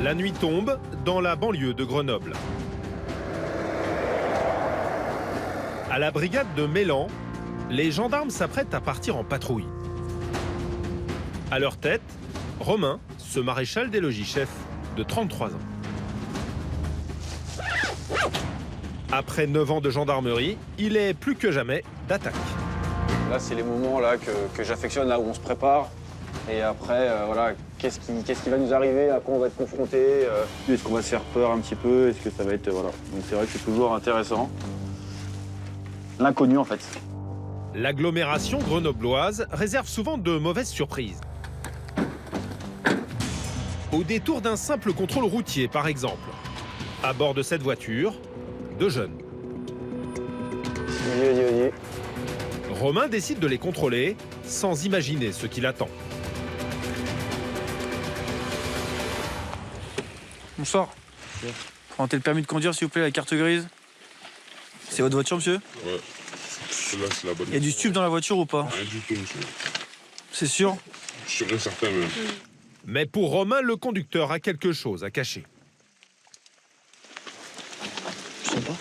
La nuit tombe dans la banlieue de Grenoble. À la brigade de Mélan, les gendarmes s'apprêtent à partir en patrouille. À leur tête, Romain, ce maréchal des logis-chefs de 33 ans. Après 9 ans de gendarmerie, il est plus que jamais d'attaque. Là, c'est les moments là, que j'affectionne, là où on se prépare. Et après, voilà, qu'est-ce qui va nous arriver, à quoi on va être confronté, est-ce qu'on va se faire peur un petit peu, est-ce que ça va être... voilà. Donc c'est vrai que c'est toujours intéressant. L'inconnu, en fait. L'agglomération grenobloise réserve souvent de mauvaises surprises. Au détour d'un simple contrôle routier, par exemple. À bord de cette voiture, 2 jeunes. Vas-y. Romain décide de les contrôler sans imaginer ce qui l'attend. Bonsoir. Présentez le permis de conduire, s'il vous plaît, la carte grise. C'est votre voiture, monsieur? Ouais. Là, c'est la bonne. Il y a du stup dans la voiture ou pas? Rien du tout, monsieur. C'est sûr? Je serais certain même. Mais pour Romain, le conducteur a quelque chose à cacher. Je sais pas.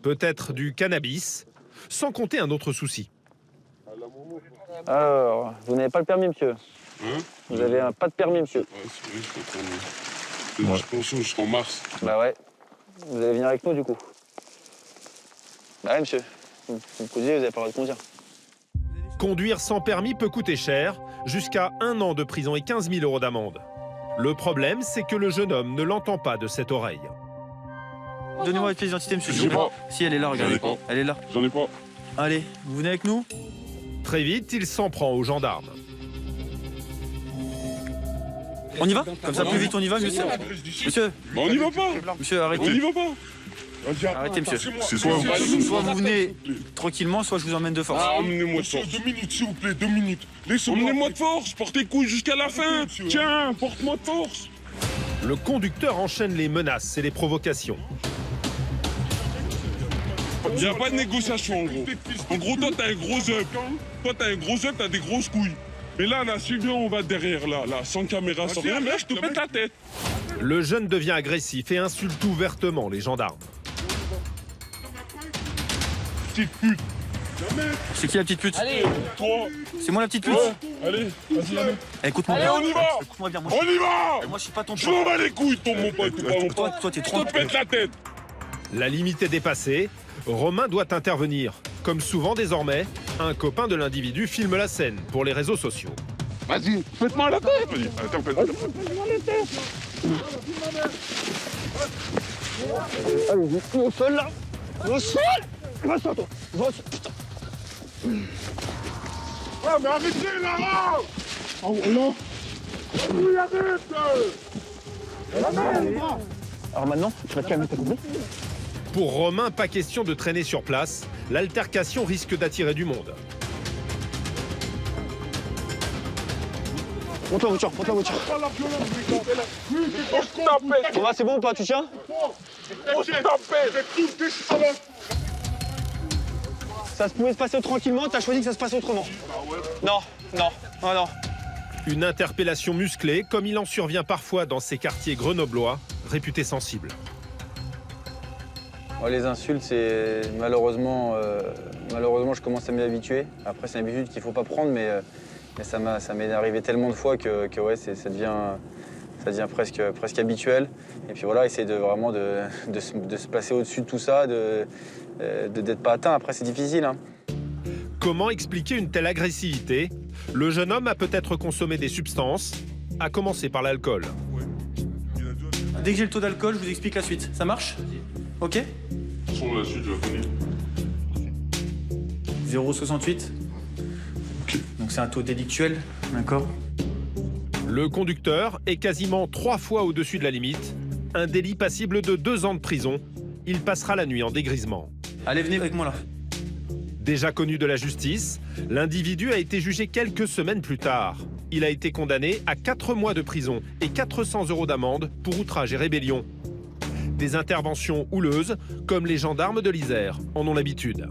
Peut-être du cannabis, sans compter un autre souci. Alors, vous n'avez pas le permis, monsieur? Hein? Vous avez pas de permis, monsieur? Ouais, c'est vrai, je comprends. C'est une suspension jusqu'en mars. Bah ouais. Vous allez venir avec nous, du coup? Bah ouais, monsieur. Vous conduisez, vous n'avez pas le droit de conduire. Conduire sans permis peut coûter cher, jusqu'à 1 an de prison et 15 000 € d'amende. Le problème, c'est que le jeune homme ne l'entend pas de cette oreille. Donnez-moi votre pièce d'identité, monsieur. J'en ai pas. Si, elle est là, regardez. J'en ai pas. Elle est là. J'en ai pas. Allez, vous venez avec nous? Très vite, il s'en prend aux gendarmes. On y va? Comme ça, plus vite, on y va, monsieur. Monsieur, Bah, on y va pas. monsieur, On y arrêtez. va pas. Arrêtez, monsieur. C'est soit Soit vous venez tranquillement, soit je vous emmène de force. Ah, emmenez-moi de force. 2 minutes, s'il vous plaît, 2 minutes. Laissez-moi. Emmenez-moi de force. Porte tes couilles jusqu'à la fin. Tiens, porte-moi de force. Le conducteur enchaîne les menaces et les provocations. Il n'y a pas de négociation, en gros. En gros, toi, t'as un gros œuf. Toi, t'as un gros œuf, t'as des grosses couilles. Mais là, si bien on va derrière, là, sans caméra, sans rien, mais là, je te pète la tête. Le jeune devient agressif et insulte ouvertement les gendarmes. Petite pute. C'est qui la petite pute? Toi. C'est moi la petite pute? Ouais. Allez, vas-y, allez. Écoute-moi Allez, bien. on y va. Écoute-moi bien. Moi, On y va. moi, je suis pas ton Je pote. m'en bats les couilles, ton mon pote, t'es pas mon pote. Toi, t'es Je trop... te pète la tête. La limite est dépassée. Romain doit intervenir. Comme souvent désormais, un copain de l'individu filme la scène pour les réseaux sociaux. Vas-y, faites-moi la tête. Vas-y, attends, faites-moi la tête. Allez, au sol, là. Au sol. Va-t'en, toi. Va-t'en, putain. Ah, mais arrêtez là. Oh non. Oui, arrête. Alors maintenant, tu vas te calmer, t'as compris? Pour Romain, pas question de traîner sur place. L'altercation risque d'attirer du monde. Monte la voiture, monte la voiture. Pas la violence, je t'appelle. Ça va, c'est bon ou pas? Tu tiens? Je t'appelle. Ça se pouvait se passer tranquillement, t'as choisi que ça se passe autrement. Non, non, non, non. Une interpellation musclée, comme il en survient parfois dans ces quartiers grenoblois, réputés sensibles. Oh, les insultes, c'est malheureusement, je commence à m'y habituer. Après, c'est une habitude qu'il faut pas prendre, mais ça m'est arrivé tellement de fois que ouais, ça devient presque habituel. Et puis voilà, essayer vraiment de se placer au-dessus de tout ça, d'être pas atteint. Après, c'est difficile, hein. Comment expliquer une telle agressivité? Le jeune homme a peut-être consommé des substances, à commencer par l'alcool. Dès que j'ai le taux d'alcool, je vous explique la suite. Ça marche? Ok? Sur la suite, je la connais. 0,68. Donc c'est un taux délictuel, d'accord? Le conducteur est quasiment 3 fois au-dessus de la limite. Un délit passible de 2 ans de prison. Il passera la nuit en dégrisement. Allez, venez avec moi là. Déjà connu de la justice, l'individu a été jugé quelques semaines plus tard. Il a été condamné à 4 mois de prison et 400 € d'amende pour outrage et rébellion. Des interventions houleuses, comme les gendarmes de l'Isère en ont l'habitude.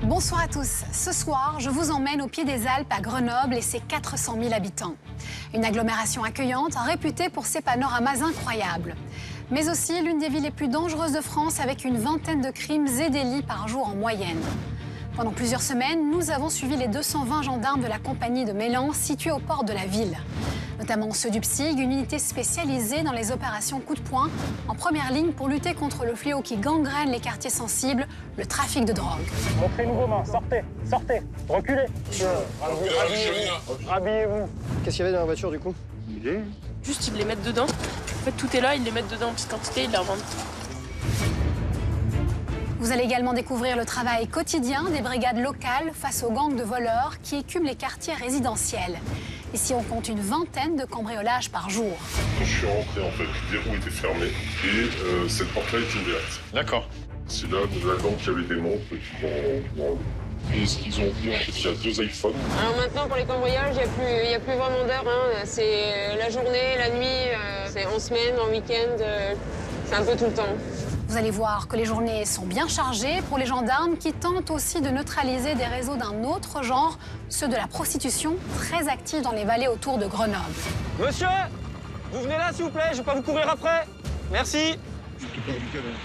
Bonsoir à tous. Ce soir, je vous emmène au pied des Alpes à Grenoble et ses 400 000 habitants. Une agglomération accueillante, réputée pour ses panoramas incroyables. Mais aussi l'une des villes les plus dangereuses de France avec une vingtaine de crimes et délits par jour en moyenne. Pendant plusieurs semaines, nous avons suivi les 220 gendarmes de la compagnie de Mélan situés au port de la ville. Notamment ceux du PSIG, une unité spécialisée dans les opérations coup de poing, en première ligne pour lutter contre le fléau qui gangrène les quartiers sensibles, le trafic de drogue. Montrez-nous vos mains, sortez, reculez. Rhabillez-vous. Qu'est-ce qu'il y avait dans la voiture du coup? Juste, ils les mettent dedans. En fait, tout est là, ils les mettent dedans en petite quantité, ils les revendent. Vous allez également découvrir le travail quotidien des brigades locales face aux gangs de voleurs qui écument les quartiers résidentiels. Ici, on compte une vingtaine de cambriolages par jour. Quand je suis rentré, en fait, le verrou était fermé et cette porte-là est ouverte. D'accord. C'est là, de la banque qui avait des montres et ce qu'ils ont vu, en fait, il y a 2 iPhones. Alors maintenant, pour les cambriolages, il n'y a plus vraiment d'heure. Hein. C'est la journée, la nuit, c'est en semaine, en week-end, c'est un peu tout le temps. Vous allez voir que les journées sont bien chargées pour les gendarmes qui tentent aussi de neutraliser des réseaux d'un autre genre, ceux de la prostitution, très actifs dans les vallées autour de Grenoble. Monsieur, vous venez là, s'il vous plaît, je vais pas vous courir après. Merci.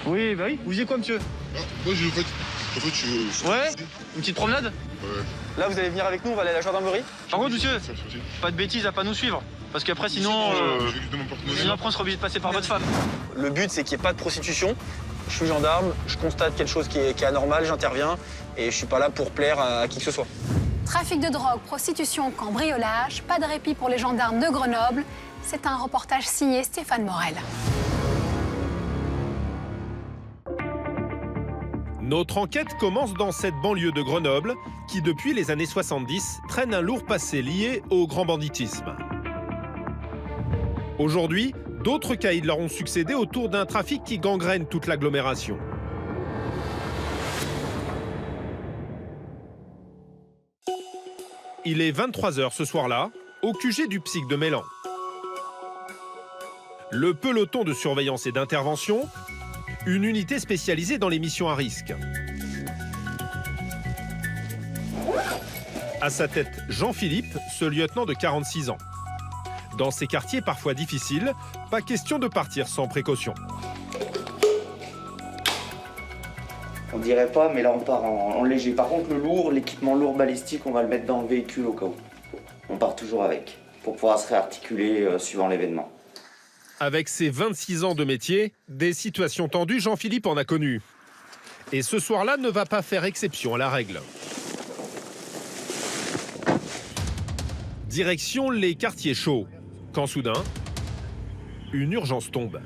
Oui, bah oui. Vous faisiez quoi, monsieur? Moi, je... Ouais. Une petite promenade? Ouais. Là, vous allez venir avec nous, on va aller à la gendarmerie. Par contre, monsieur, pas de bêtises à pas nous suivre. Parce qu'après, sinon après, on sera obligé de passer par votre femme. Le but, c'est qu'il n'y ait pas de prostitution. Je suis gendarme, je constate quelque chose qui est anormal, j'interviens et je suis pas là pour plaire à qui que ce soit. Trafic de drogue, prostitution, cambriolage, pas de répit pour les gendarmes de Grenoble. C'est un reportage signé Stéphane Morel. Notre enquête commence dans cette banlieue de Grenoble qui, depuis les années 70, traîne un lourd passé lié au grand banditisme. Aujourd'hui, d'autres caïds leur ont succédé autour d'un trafic qui gangrène toute l'agglomération. Il est 23h ce soir-là, au QG du PSIG de Mélan. Le peloton de surveillance et d'intervention, une unité spécialisée dans les missions à risque. À sa tête, Jean-Philippe, ce lieutenant de 46 ans. Dans ces quartiers parfois difficiles, pas question de partir sans précaution. On dirait pas, mais là on part en léger. Par contre, le lourd, l'équipement lourd balistique, on va le mettre dans le véhicule au cas où. On part toujours avec, pour pouvoir se réarticuler suivant l'événement. Avec ses 26 ans de métier, des situations tendues, Jean-Philippe en a connu. Et ce soir-là ne va pas faire exception à la règle. Direction les quartiers chauds. Quand soudain, une urgence tombe.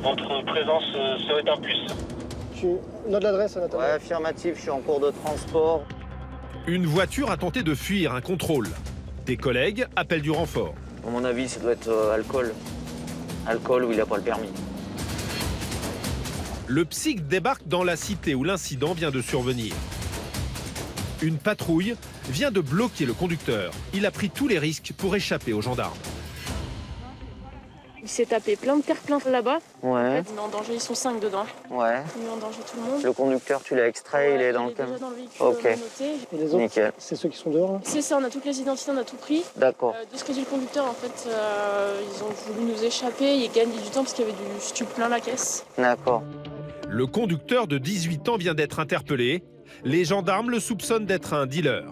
Votre présence serait un plus. Tu notes l'adresse, Nathalie? Ouais, affirmatif, je suis en cours de transport. Une voiture a tenté de fuir un contrôle. Des collègues appellent du renfort. À mon avis, ça doit être alcool. Alcool où il n'a pas le permis. Le PSIG débarque dans la cité où l'incident vient de survenir. Une patrouille vient de bloquer le conducteur. Il a pris tous les risques pour échapper aux gendarmes. Il s'est tapé plein de terre-plein là-bas. Ouais. Il met en danger, ils sont 5 dedans. Ouais. Il met en danger tout le monde. Le conducteur, tu l'as extrait, il est dans le déjà camion. dans le véhicule. Ok. Noté. Et les autres, Nickel. c'est ceux qui sont dehors là? C'est ça, on a toutes les identités, on a tout pris. D'accord. De ce que dit le conducteur, en fait, ils ont voulu nous échapper, ils gagnaient du temps parce qu'il y avait du stup plein la caisse. D'accord. Le conducteur de 18 ans vient d'être interpellé. Les gendarmes le soupçonnent d'être un dealer.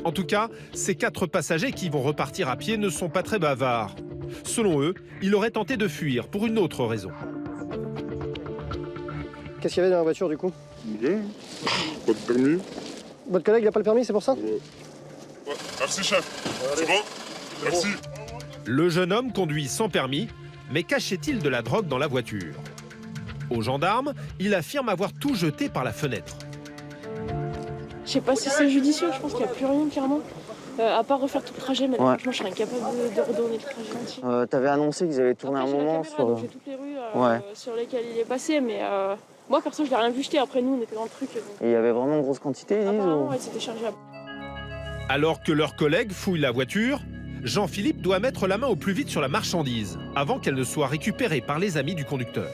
En tout cas, ces 4 passagers qui vont repartir à pied ne sont pas très bavards. Selon eux, il aurait tenté de fuir pour une autre raison. Qu'est-ce qu'il y avait dans la voiture du coup? Pas de permis. Votre collègue, il a pas le permis, c'est pour ça? Ouais. Merci, chef. C'est bon? Merci. Le jeune homme conduit sans permis, mais cachait-il de la drogue dans la voiture? Aux gendarmes, il affirme avoir tout jeté par la fenêtre. Je sais pas si c'est judicieux, je pense qu'il n'y a plus rien, clairement. À part refaire tout le trajet, mais Ouais. franchement, je serais incapable de redonner le trajet entier. T'avais annoncé qu'ils avaient tourné Après, un j'ai la moment caméra, sur... donc j'ai toutes les rues Ouais. sur lesquelles il est passé, mais moi, perso, je l'ai rien vu jeter. Après, nous, on était dans le truc. Et il y avait vraiment une grosse quantité, ils disent Apparemment, ou... ouais, c'était chargeable. Alors que leurs collègues fouillent la voiture, Jean-Philippe doit mettre la main au plus vite sur la marchandise, avant qu'elle ne soit récupérée par les amis du conducteur.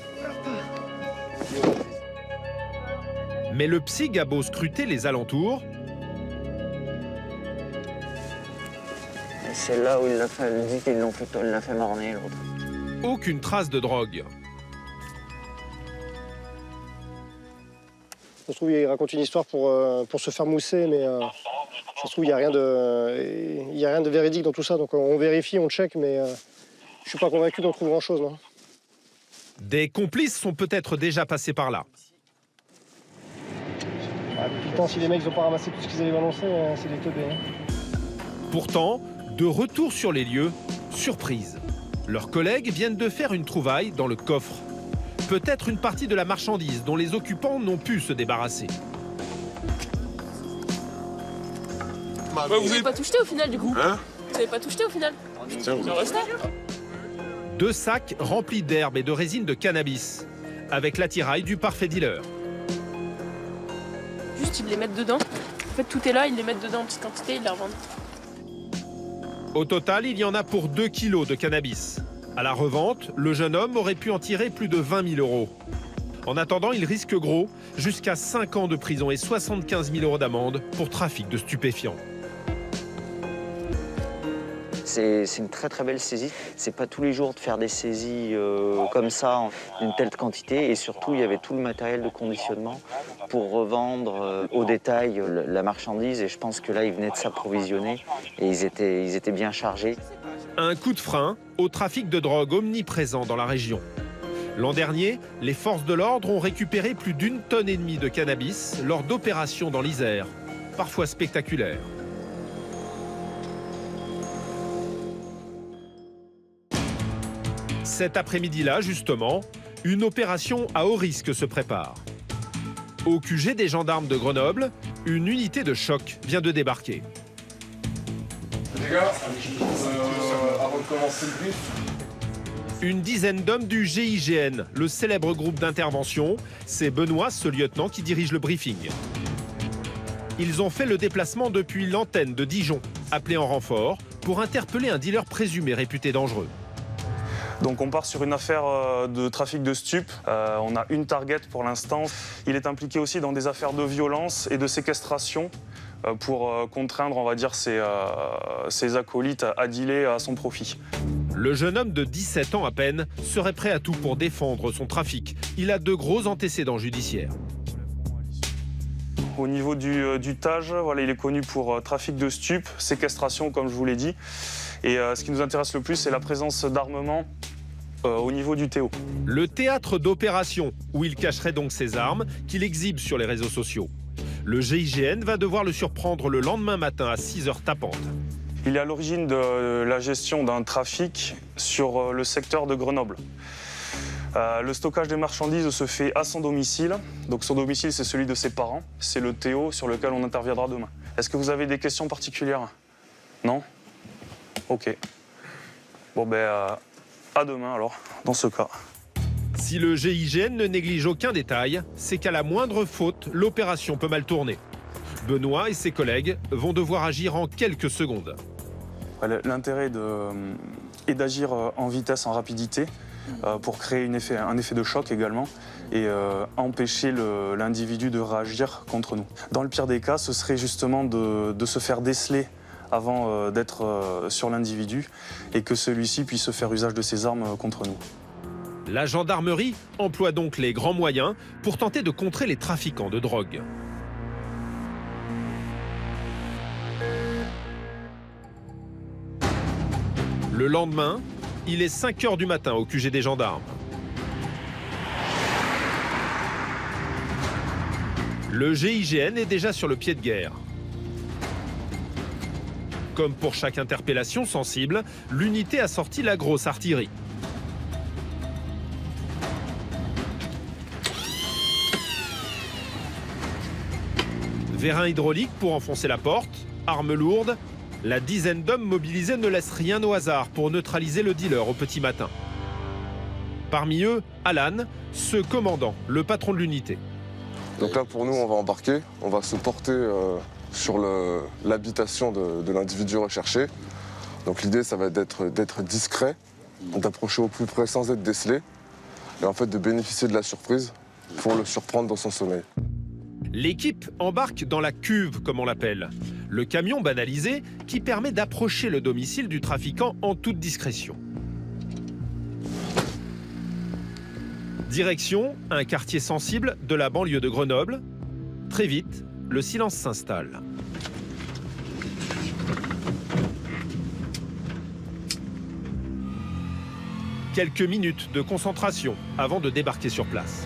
Mais le psy a beau scruter les alentours. C'est là où il l'a fait, elle dit qu'ils l'ont fait, elle l'a fait marner l'autre. Aucune trace de drogue. Ça se trouve, il raconte une histoire pour se faire mousser, mais ça se trouve, il n'y a rien de véridique dans tout ça. Donc on vérifie, on check, mais je ne suis pas convaincu d'en trouver grand-chose. Non. Des complices sont peut-être déjà passés par là. Depuis le temps, si les mecs n'ont pas ramassé tout ce qu'ils avaient balancé, c'est des teubés. Hein. Pourtant, de retour sur les lieux, surprise. Leurs collègues viennent de faire une trouvaille dans le coffre. Peut-être une partie de la marchandise dont les occupants n'ont pu se débarrasser. Vous n'avez pas tout jeté au final du coup? Hein? Vous n'avez pas tout jeté au final? Tiens, vous... 2 sacs remplis d'herbes et de résine de cannabis, avec l'attirail du parfait dealer. Juste ils les mettent dedans. En fait tout est là, ils les mettent dedans en petite quantité, ils les revendent. Au total, il y en a pour 2 kilos de cannabis. À la revente, le jeune homme aurait pu en tirer plus de 20 000 €. En attendant, il risque gros, jusqu'à 5 ans de prison et 75 000 € d'amende pour trafic de stupéfiants. C'est une très très belle saisie. C'est pas tous les jours de faire des saisies comme ça, d'une telle quantité. Et surtout, il y avait tout le matériel de conditionnement pour revendre au détail la marchandise. Et je pense que là, ils venaient de s'approvisionner et ils étaient bien chargés. Un coup de frein au trafic de drogue omniprésent dans la région. L'an dernier, les forces de l'ordre ont récupéré plus d'1,5 tonne de cannabis lors d'opérations dans l'Isère, parfois spectaculaires. Cet après-midi-là, justement, une opération à haut risque se prépare. Au QG des gendarmes de Grenoble, une unité de choc vient de débarquer. Les gars, avant de commencer le brief... Une dizaine d'hommes du GIGN, le célèbre groupe d'intervention. C'est Benoît, ce lieutenant, qui dirige le briefing. Ils ont fait le déplacement depuis l'antenne de Dijon, appelé en renfort, pour interpeller un dealer présumé réputé dangereux. Donc on part sur une affaire de trafic de stupes. On a une target pour l'instant. Il est impliqué aussi dans des affaires de violence et de séquestration pour contraindre, on va dire, ses acolytes à dealer à son profit. Le jeune homme de 17 ans à peine serait prêt à tout pour défendre son trafic. Il a de gros antécédents judiciaires. Au niveau du TAJ, voilà, il est connu pour trafic de stupes, séquestration, comme je vous l'ai dit. Et ce qui nous intéresse le plus, c'est la présence d'armement au niveau du Théo. Le théâtre d'opération, où il cacherait donc ses armes, qu'il exhibe sur les réseaux sociaux. Le GIGN va devoir le surprendre le lendemain matin à 6h tapantes. Il est à l'origine de la gestion d'un trafic sur le secteur de Grenoble. Le stockage des marchandises se fait à son domicile. Donc son domicile, c'est celui de ses parents. C'est le Théo sur lequel on interviendra demain. Est-ce que vous avez des questions particulières? Non? Ok. Bon ben, à demain alors, dans ce cas. Si le GIGN ne néglige aucun détail, c'est qu'à la moindre faute, l'opération peut mal tourner. Benoît et ses collègues vont devoir agir en quelques secondes. L'intérêt est d'agir en vitesse, en rapidité, pour créer un effet de choc également et empêcher l'individu de réagir contre nous. Dans le pire des cas, ce serait justement de se faire déceler avant d'être sur l'individu et que celui-ci puisse faire usage de ses armes contre nous. La gendarmerie emploie donc les grands moyens pour tenter de contrer les trafiquants de drogue. Le lendemain, il est 5h du matin au QG des gendarmes. Le GIGN est déjà sur le pied de guerre. Comme pour chaque interpellation sensible, l'unité a sorti la grosse artillerie. Vérin hydraulique pour enfoncer la porte, armes lourdes. La dizaine d'hommes mobilisés ne laisse rien au hasard pour neutraliser le dealer au petit matin. Parmi eux, Alan, ce commandant, le patron de l'unité. Donc là, pour nous, on va embarquer, on va se porter sur l'habitation de l'individu recherché. Donc l'idée, ça va être d'être discret, d'approcher au plus près sans être décelé, et en fait de bénéficier de la surprise pour le surprendre dans son sommeil. L'équipe embarque dans la cuve, comme on l'appelle, le camion banalisé qui permet d'approcher le domicile du trafiquant en toute discrétion. Direction un quartier sensible de la banlieue de Grenoble. Très vite, le silence s'installe. Quelques minutes de concentration avant de débarquer sur place.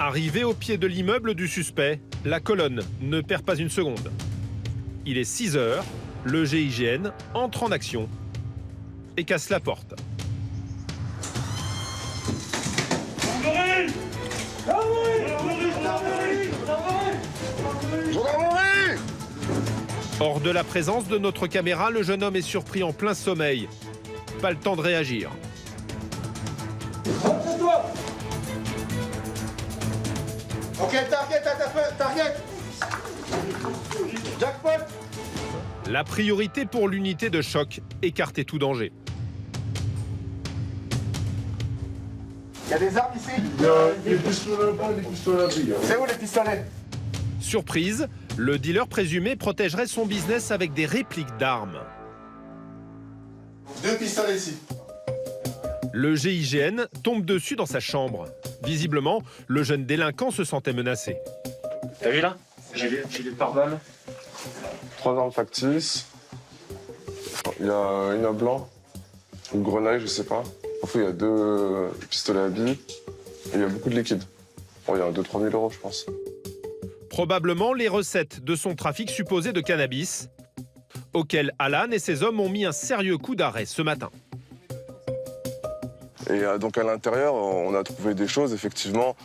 Arrivé au pied de l'immeuble du suspect, la colonne ne perd pas une seconde. Il est 6 heures, le GIGN entre en action et casse la porte. Hors de la présence de notre caméra, le jeune homme est surpris en plein sommeil. Pas le temps de réagir. Ok, target. Jackpot. La priorité pour l'unité de choc, écarter tout danger. Il y a des armes ici. Il y a des pistolets là-bas, des pistolets là-bas. C'est où les pistolets? Surprise, le dealer présumé protégerait son business avec des répliques d'armes. 2 pistolets ici. Le GIGN tombe dessus dans sa chambre. Visiblement, le jeune délinquant se sentait menacé. T'as vu là? J'ai vu le pare-balles. 3 armes factices. Il y a une à blanc, une grenaille, je sais pas. Après, il y a 2 pistolets à billes et il y a beaucoup de liquide. Bon, il y a 2-3 000 euros, je pense. Probablement les recettes de son trafic supposé de cannabis, auquel Alan et ses hommes ont mis un sérieux coup d'arrêt ce matin. Et donc à l'intérieur, on a trouvé des choses, effectivement.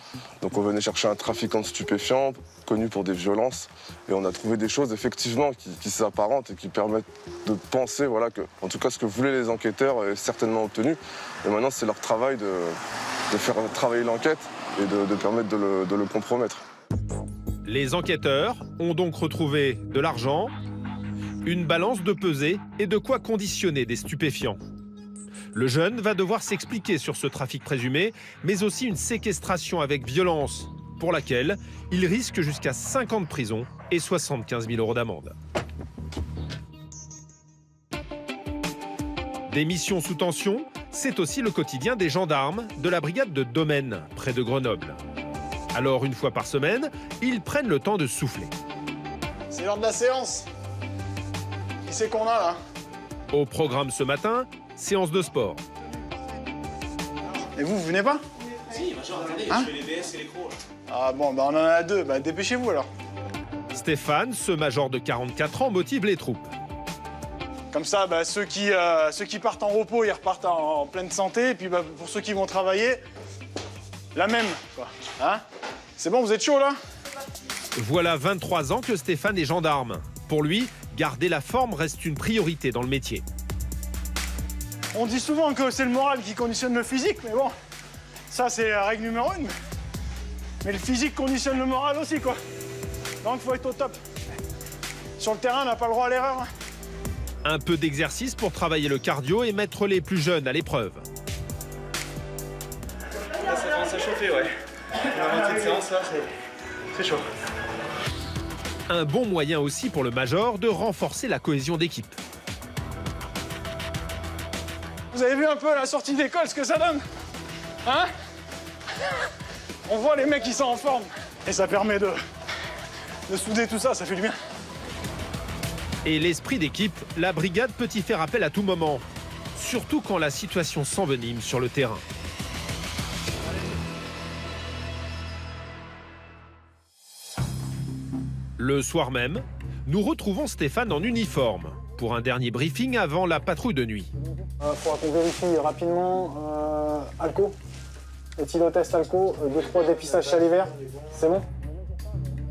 Donc on venait chercher un trafiquant de stupéfiants, connu pour des violences. Et on a trouvé des choses, effectivement, qui s'apparentent et qui permettent de penser, voilà, que, en tout cas, ce que voulaient les enquêteurs est certainement obtenu. Et maintenant, c'est leur travail de faire travailler l'enquête et de permettre de le compromettre. Les enquêteurs ont donc retrouvé de l'argent, une balance de pesée et de quoi conditionner des stupéfiants. Le jeune va devoir s'expliquer sur ce trafic présumé, mais aussi une séquestration avec violence, pour laquelle il risque jusqu'à 5 ans de prison et 75 000 euros d'amende. Des missions sous tension, c'est aussi le quotidien des gendarmes de la brigade de Domaine, près de Grenoble. Alors, une fois par semaine, ils prennent le temps de souffler. C'est l'heure de la séance. Qui c'est qu'on a là? Au programme ce matin, séance de sport. Et vous venez pas? Si, attendez, hein? je fais les BS et les crocs. Ah bon, bah on en a 2, bah dépêchez-vous alors. Stéphane, ce major de 44 ans, motive les troupes. Comme ça, bah, ceux qui partent en repos, ils repartent en pleine santé. Et puis bah, pour ceux qui vont travailler, la même, quoi. Hein? C'est bon, vous êtes chaud là? Voilà 23 ans que Stéphane est gendarme. Pour lui, garder la forme reste une priorité dans le métier. On dit souvent que c'est le moral qui conditionne le physique, mais bon, ça c'est la règle numéro 1. Mais le physique conditionne le moral aussi, quoi. Donc faut être au top. Sur le terrain, on n'a pas le droit à l'erreur. Hein. Un peu d'exercice pour travailler le cardio et mettre les plus jeunes à l'épreuve. Là, ça commence à chauffer, ouais. La moitié de séance, là, c'est chaud. Un bon moyen aussi pour le major de renforcer la cohésion d'équipe. Vous avez vu un peu à la sortie d'école ce que ça donne? Hein? On voit les mecs qui sont en forme. Et ça permet de souder tout ça, ça fait du bien. Et l'esprit d'équipe, la brigade peut y faire appel à tout moment. Surtout quand la situation s'envenime sur le terrain. Le soir même, nous retrouvons Stéphane en uniforme pour un dernier briefing avant la patrouille de nuit. Il faudra qu'on vérifie rapidement alco, éthylotest alco, 2-3 dépistages salivaires, c'est bon?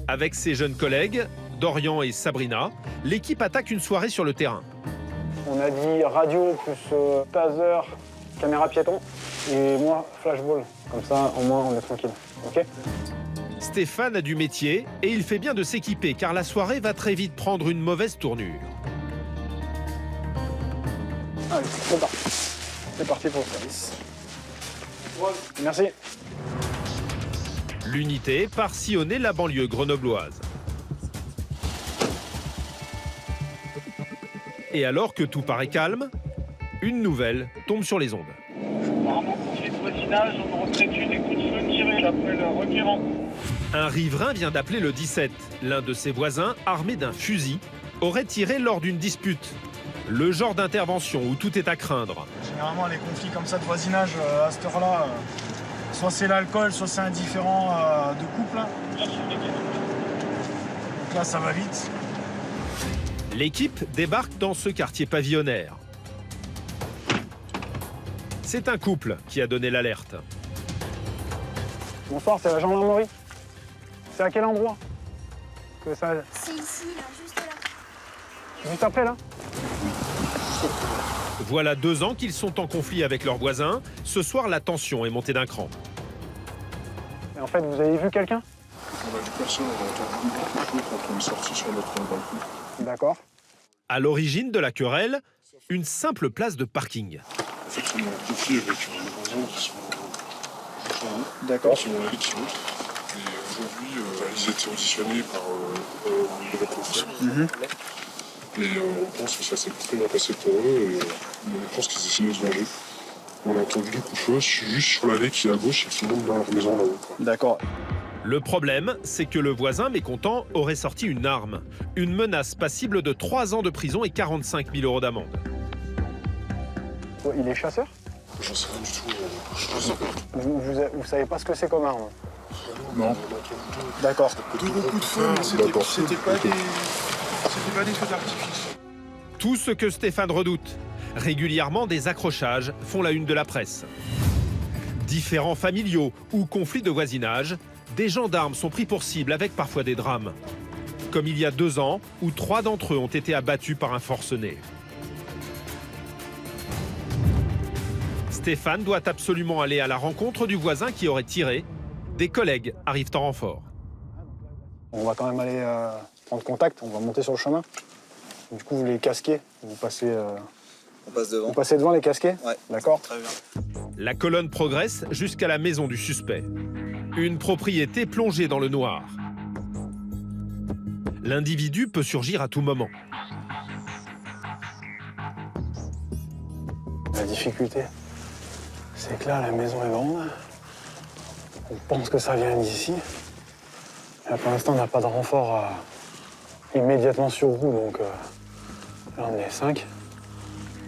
Avec ses jeunes collègues, Dorian et Sabrina, l'équipe attaque une soirée sur le terrain. On a dit radio plus taser, caméra piéton et moi flashball. Comme ça, au moins, on est tranquille. Ok? Stéphane a du métier et il fait bien de s'équiper car la soirée va très vite prendre une mauvaise tournure. Allez, c'est parti. C'est parti pour le service. Merci. L'unité part sillonner la banlieue grenobloise. Et alors que tout paraît calme, une nouvelle tombe sur les ondes. Apparemment, conflit de voisinage, on aurait eu des coups de feu tirés d'après le requérant. Un riverain vient d'appeler le 17. L'un de ses voisins, armé d'un fusil, aurait tiré lors d'une dispute. Le genre d'intervention où tout est à craindre. Généralement, les conflits comme ça de voisinage à cette heure-là, soit c'est l'alcool, soit c'est un différend de couple. Donc là, ça va vite. L'équipe débarque dans ce quartier pavillonnaire. C'est un couple qui a donné l'alerte. Bonsoir, c'est la gendarmerie. C'est à quel endroit que ça... C'est ici, là, juste là. Juste après, là. Voilà 2 ans qu'ils sont en conflit avec leurs voisins. Ce soir, la tension est montée d'un cran. Et en fait, vous avez vu quelqu'un? On a vu personne, on a entendu beaucoup de quand on est sorti sur notre balcon. D'accord. À l'origine de la querelle, une simple place de parking. En fait, on est en conflit avec les voisins qui sont D'accord. Qui sont et aujourd'hui, ils étaient auditionnés par le préfet. Et on pense que ça s'est très bien passé pour eux et on pense qu'ils essayaient de se venger. On a entendu des coups de feu juste sur l'allée qui est à gauche et qui monte dans leur maison là-haut. D'accord. Le problème, c'est que le voisin mécontent aurait sorti une arme. Une menace passible de 3 ans de prison et 45 000 € d'amende. Il est chasseur? J'en sais rien du tout. Je sais pas. Vous savez pas ce que c'est comme arme? Non. D'accord. Deux coups de feu, mais c'était pas des feux d'artifice. Tout ce que Stéphane redoute. Régulièrement, des accrochages font la une de la presse. Différends familiaux ou conflits de voisinage, des gendarmes sont pris pour cible avec parfois des drames. Comme il y a 2 ans, où 3 d'entre eux ont été abattus par un forcené. Stéphane doit absolument aller à la rencontre du voisin qui aurait tiré. Des collègues arrivent en renfort. On va quand même aller prendre contact, on va monter sur le chemin. Du coup, vous les casquez, vous passez... On passe devant. Vous passez devant les casquets? Ouais. D'accord. Très bien. La colonne progresse jusqu'à la maison du suspect. Une propriété plongée dans le noir. L'individu peut surgir à tout moment. La difficulté, c'est que là, la maison est grande. On pense que ça vient d'ici. Et pour l'instant, on n'a pas de renfort immédiatement sur roue, donc là, on est 5.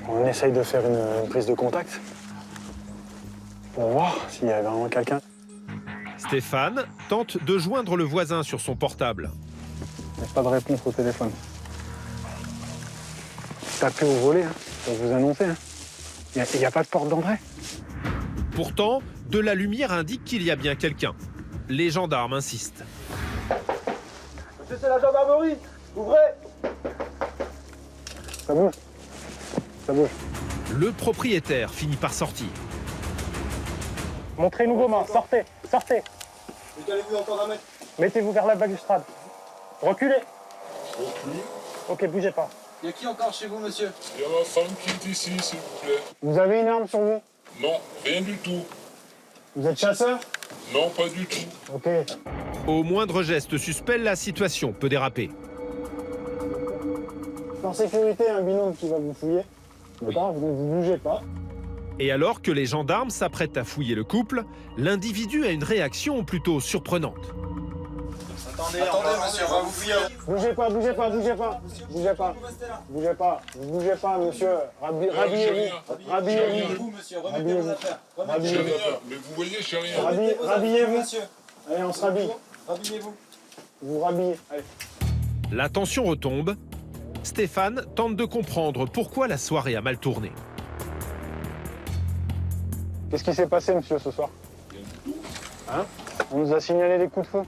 On essaye de faire une prise de contact pour voir s'il y a vraiment quelqu'un. Stéphane tente de joindre le voisin sur son portable. Il n'y a pas de réponse au téléphone. Tapez au volet, pour vous annoncer. Il n'y a pas de porte d'entrée. Pourtant, de la lumière indique qu'il y a bien quelqu'un. Les gendarmes insistent. Monsieur, c'est la gendarmerie. Ouvrez. Ça bouge. Ça bouge. Le propriétaire finit par sortir. Montrez-nous vos mains, sortez, sortez. Décalez-vous encore d'un mètre. Mettez-vous vers la balustrade. Reculez. Ok, bougez pas. Il y a qui encore chez vous, monsieur? Il y a ma femme qui est ici, s'il vous plaît. Vous avez une arme sur vous? Non, rien du tout. Vous êtes chasseur? Non, pas du tout. Ok. Au moindre geste suspect, la situation peut déraper. En sécurité, un binôme qui va vous fouiller. D'accord, vous ne vous bougez pas. Et alors que les gendarmes s'apprêtent à fouiller le couple, l'individu a une réaction plutôt surprenante. Attendez, monsieur, on va vous fouiller. Bougez pas, bougez pas, bougez pas. Bougez pas. Bougez pas. Vous bougez pas, monsieur. Rhabillez-vous. Rhabillez-vous. Rhabillez-vous. J'ai rien, mais vous voyez, j'ai rien. Rhabillez-vous. Allez, on se rhabille. Rhabillez-vous. Vous rhabillez. Allez. La tension retombe. Stéphane tente de comprendre pourquoi la soirée a mal tourné. Qu'est-ce qui s'est passé, monsieur, ce soir? Hein? On nous a signalé des coups de feu.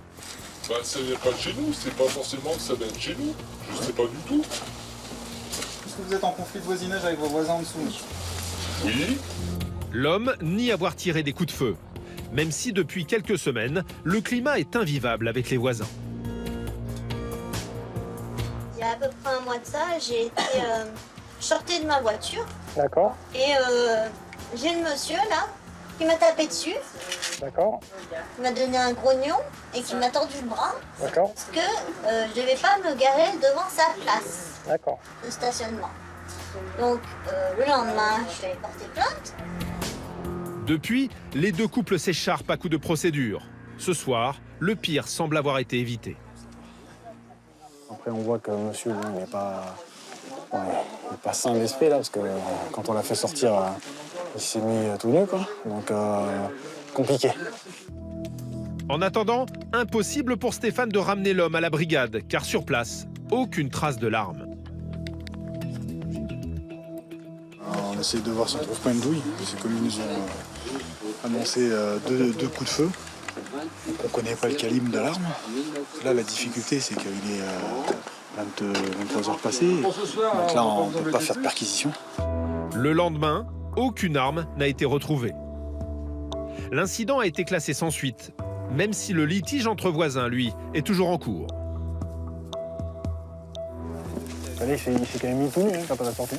Bah, ça vient pas de chez nous, c'est pas forcément que ça vient de chez nous. Je sais pas du tout. Est-ce que vous êtes en conflit de voisinage avec vos voisins en dessous? Oui. L'homme nie avoir tiré des coups de feu, même si depuis quelques semaines, le climat est invivable avec les voisins. Il y a à peu près un mois de ça, j'ai Je sortais de ma voiture D'accord. et j'ai le monsieur là qui m'a tapé dessus, D'accord. qui m'a donné un grognon et qui m'a tordu le bras D'accord. parce que je ne devais pas me garer devant sa place D'accord. de stationnement. Donc le lendemain, je suis allée porter plainte. Depuis, les deux couples s'écharpent à coups de procédure. Ce soir, le pire semble avoir été évité. Après, on voit que monsieur, il n'est pas, sain d'esprit, là, parce que quand on l'a fait sortir, il s'est mis tout nu, quoi. Donc, compliqué. En attendant, impossible pour Stéphane de ramener l'homme à la brigade, car sur place, aucune trace de l'arme. On essaie de voir si on trouve pas une douille. C'est comme ils nous ont annoncé deux coups de feu. Donc on ne connaît pas le calibre de l'arme. Là, la difficulté, c'est qu'il est 23 heures passées. Donc là, on ne peut pas faire de perquisition. Le lendemain, aucune arme n'a été retrouvée. L'incident a été classé sans suite, même si le litige entre voisins, lui, est toujours en cours. Il s'est quand même mis tout nu, hein, quand on a sorti.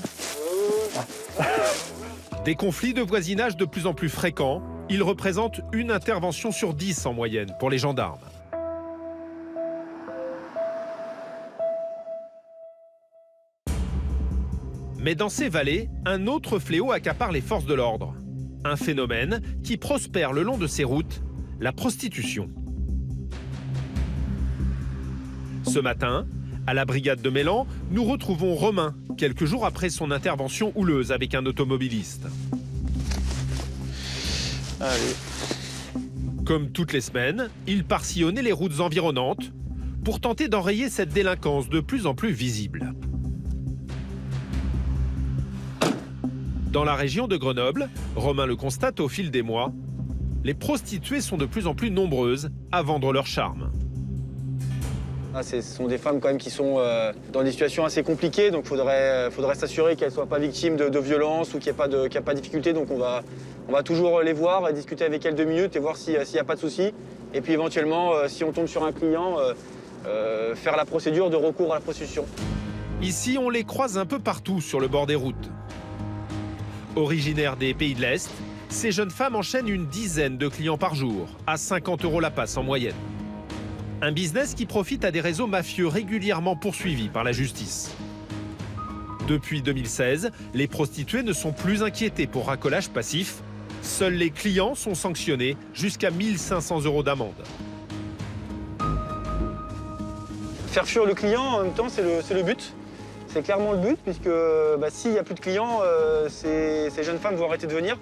Des conflits de voisinage de plus en plus fréquents, ils représentent une intervention sur 10 en moyenne pour les gendarmes. Mais dans ces vallées, un autre fléau accapare les forces de l'ordre. Un phénomène qui prospère le long de ces routes, la prostitution. Ce matin, à la brigade de Mélan, nous retrouvons Romain, quelques jours après son intervention houleuse avec un automobiliste. Allez. Comme toutes les semaines, il part sillonner les routes environnantes pour tenter d'enrayer cette délinquance de plus en plus visible. Dans la région de Grenoble, Romain le constate au fil des mois, les prostituées sont de plus en plus nombreuses à vendre leur charme. Ce sont des femmes quand même qui sont dans des situations assez compliquées, donc il faudrait s'assurer qu'elles ne soient pas victimes de violences ou qu'il n'y ait pas de difficulté. Donc on va toujours les voir, discuter avec elles 2 minutes et voir s'il n'y a pas de souci. Et puis éventuellement, si on tombe sur un client, faire la procédure de recours à la prostitution. Ici, on les croise un peu partout sur le bord des routes. Originaires des pays de l'Est, ces jeunes femmes enchaînent une dizaine de clients par jour, à 50 € la passe en moyenne. Un business qui profite à des réseaux mafieux régulièrement poursuivis par la justice. Depuis 2016, les prostituées ne sont plus inquiétées pour racolage passif. Seuls les clients sont sanctionnés jusqu'à 1 500 € d'amende. Faire fuir le client, en même temps, c'est le but. C'est clairement le but, puisque s'il n'y a plus de clients, ces jeunes femmes vont arrêter de venir.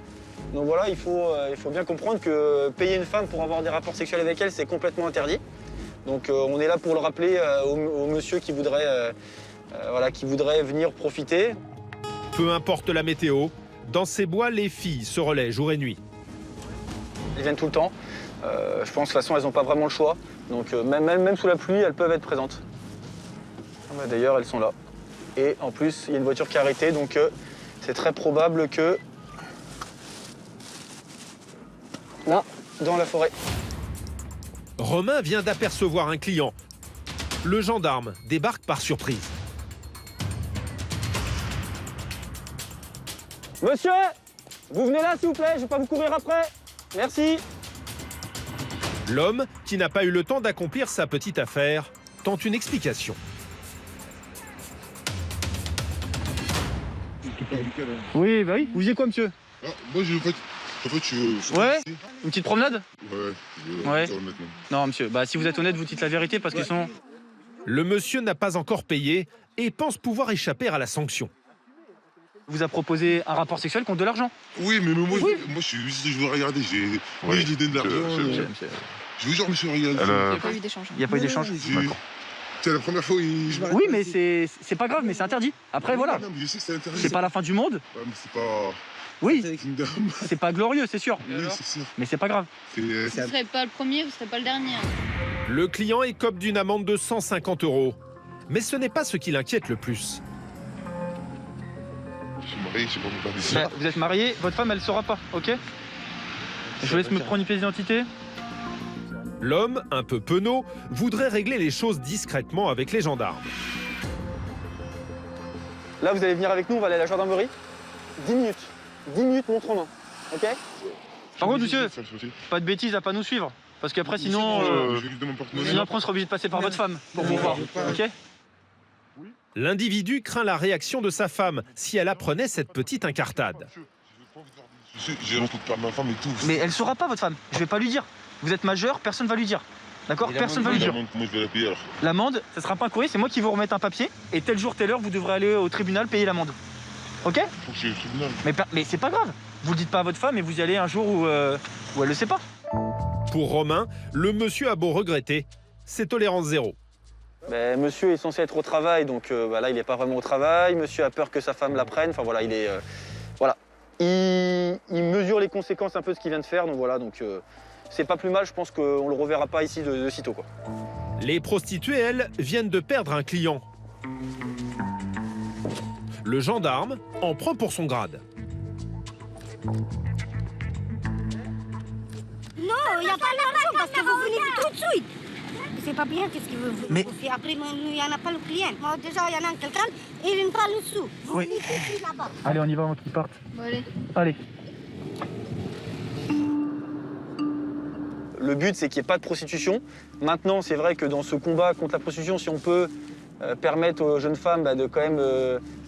Donc voilà, il faut bien comprendre que payer une femme pour avoir des rapports sexuels avec elle, c'est complètement interdit. Donc on est là pour le rappeler au monsieur qui voudrait venir profiter. Peu importe la météo, dans ces bois, les filles se relaient jour et nuit. Elles viennent tout le temps. Je pense que de toute façon, elles n'ont pas vraiment le choix. Donc même sous la pluie, elles peuvent être présentes. D'ailleurs, elles sont là. Et en plus, il y a une voiture qui est arrêtée, donc c'est très probable que... Là, dans la forêt. Romain vient d'apercevoir un client. Le gendarme débarque par surprise. Monsieur, vous venez là, s'il vous plaît, je ne vais pas vous courir après. Merci. L'homme, qui n'a pas eu le temps d'accomplir sa petite affaire, tente une explication. Oui, bah oui. Vous faisiez quoi, monsieur? Moi, en fait, Ouais. Une petite promenade? Ouais. Non, monsieur. Bah, si vous êtes honnête, vous dites la vérité parce qu'ils sont... Le monsieur n'a pas encore payé et pense pouvoir échapper à la sanction. Vous a proposé un rapport sexuel contre de l'argent? Oui, mais moi, je veux regarder. Moi, je lui donne de l'argent. Je vous jure, monsieur, regardez. Il n'y a pas eu d'échange. Il n'y a pas eu d'échange? C'est la première fois où il... Oui, mais c'est pas grave, mais c'est interdit. Après, voilà. Non, mais je sais que c'est interdit. C'est pas la fin du monde. Ouais, mais c'est pas... Oui, c'est pas glorieux, c'est sûr. Oui, c'est sûr. Mais c'est pas grave. Vous ne serez pas le premier, vous ne serez pas le dernier. Le client écope d'une amende de 150 €. Mais ce n'est pas ce qui l'inquiète le plus. Je suis marié, je sais pas pourquoi dire ça. Vous êtes marié, votre femme, elle saura pas, ok? Je vous laisse me prendre une pièce d'identité. L'homme, un peu penaud, voudrait régler les choses discrètement avec les gendarmes. Là, vous allez venir avec nous, on va aller à la gendarmerie. 10 minutes. 10 minutes, montre en main. OK? Par contre, monsieur, pas de bêtises à pas nous suivre. Parce qu'après, sinon après, on sera obligé de passer par votre femme pour vous voir. OK? L'individu craint la réaction de sa femme si elle apprenait cette petite incartade. J'ai rencontré ma femme et tout. Mais elle saura pas, votre femme. Je vais pas lui dire. Vous êtes majeur, personne va lui dire. D'accord? Personne va lui dire. Comment je vais la payer alors? L'amende, ça sera pas un courrier, c'est moi qui vais vous remettre un papier. Et tel jour, telle heure, vous devrez aller au tribunal payer l'amende. OK? Faut que j'aille au tribunal. Mais c'est pas grave. Vous le dites pas à votre femme et vous y allez un jour où elle le sait pas. Pour Romain, le monsieur a beau regretter, c'est tolérance zéro. Ben, monsieur est censé être au travail, donc là, il n'est pas vraiment au travail. Monsieur a peur que sa femme la prenne. Enfin, voilà, il est... voilà. Il mesure les conséquences un peu de ce qu'il vient de faire, donc voilà. Donc, c'est pas plus mal, je pense qu'on le reverra pas ici de sitôt, quoi. Les prostituées, elles, viennent de perdre un client. Le gendarme en prend pour son grade. Non, il n'y a pas l'argent parce que vous venez tout de suite. C'est pas bien, qu'est-ce qu'il veut vous Mais... faire. Après, il n'y en a pas le client. Moi, déjà, il y en a quelqu'un et il me parle le sous. Vous venez tout de suite là-bas. Allez, on y va avant qu'ils partent. Bon, allez. Allez. Le but, c'est qu'il n'y ait pas de prostitution. Maintenant, c'est vrai que dans ce combat contre la prostitution, si on peut permettre aux jeunes femmes de quand même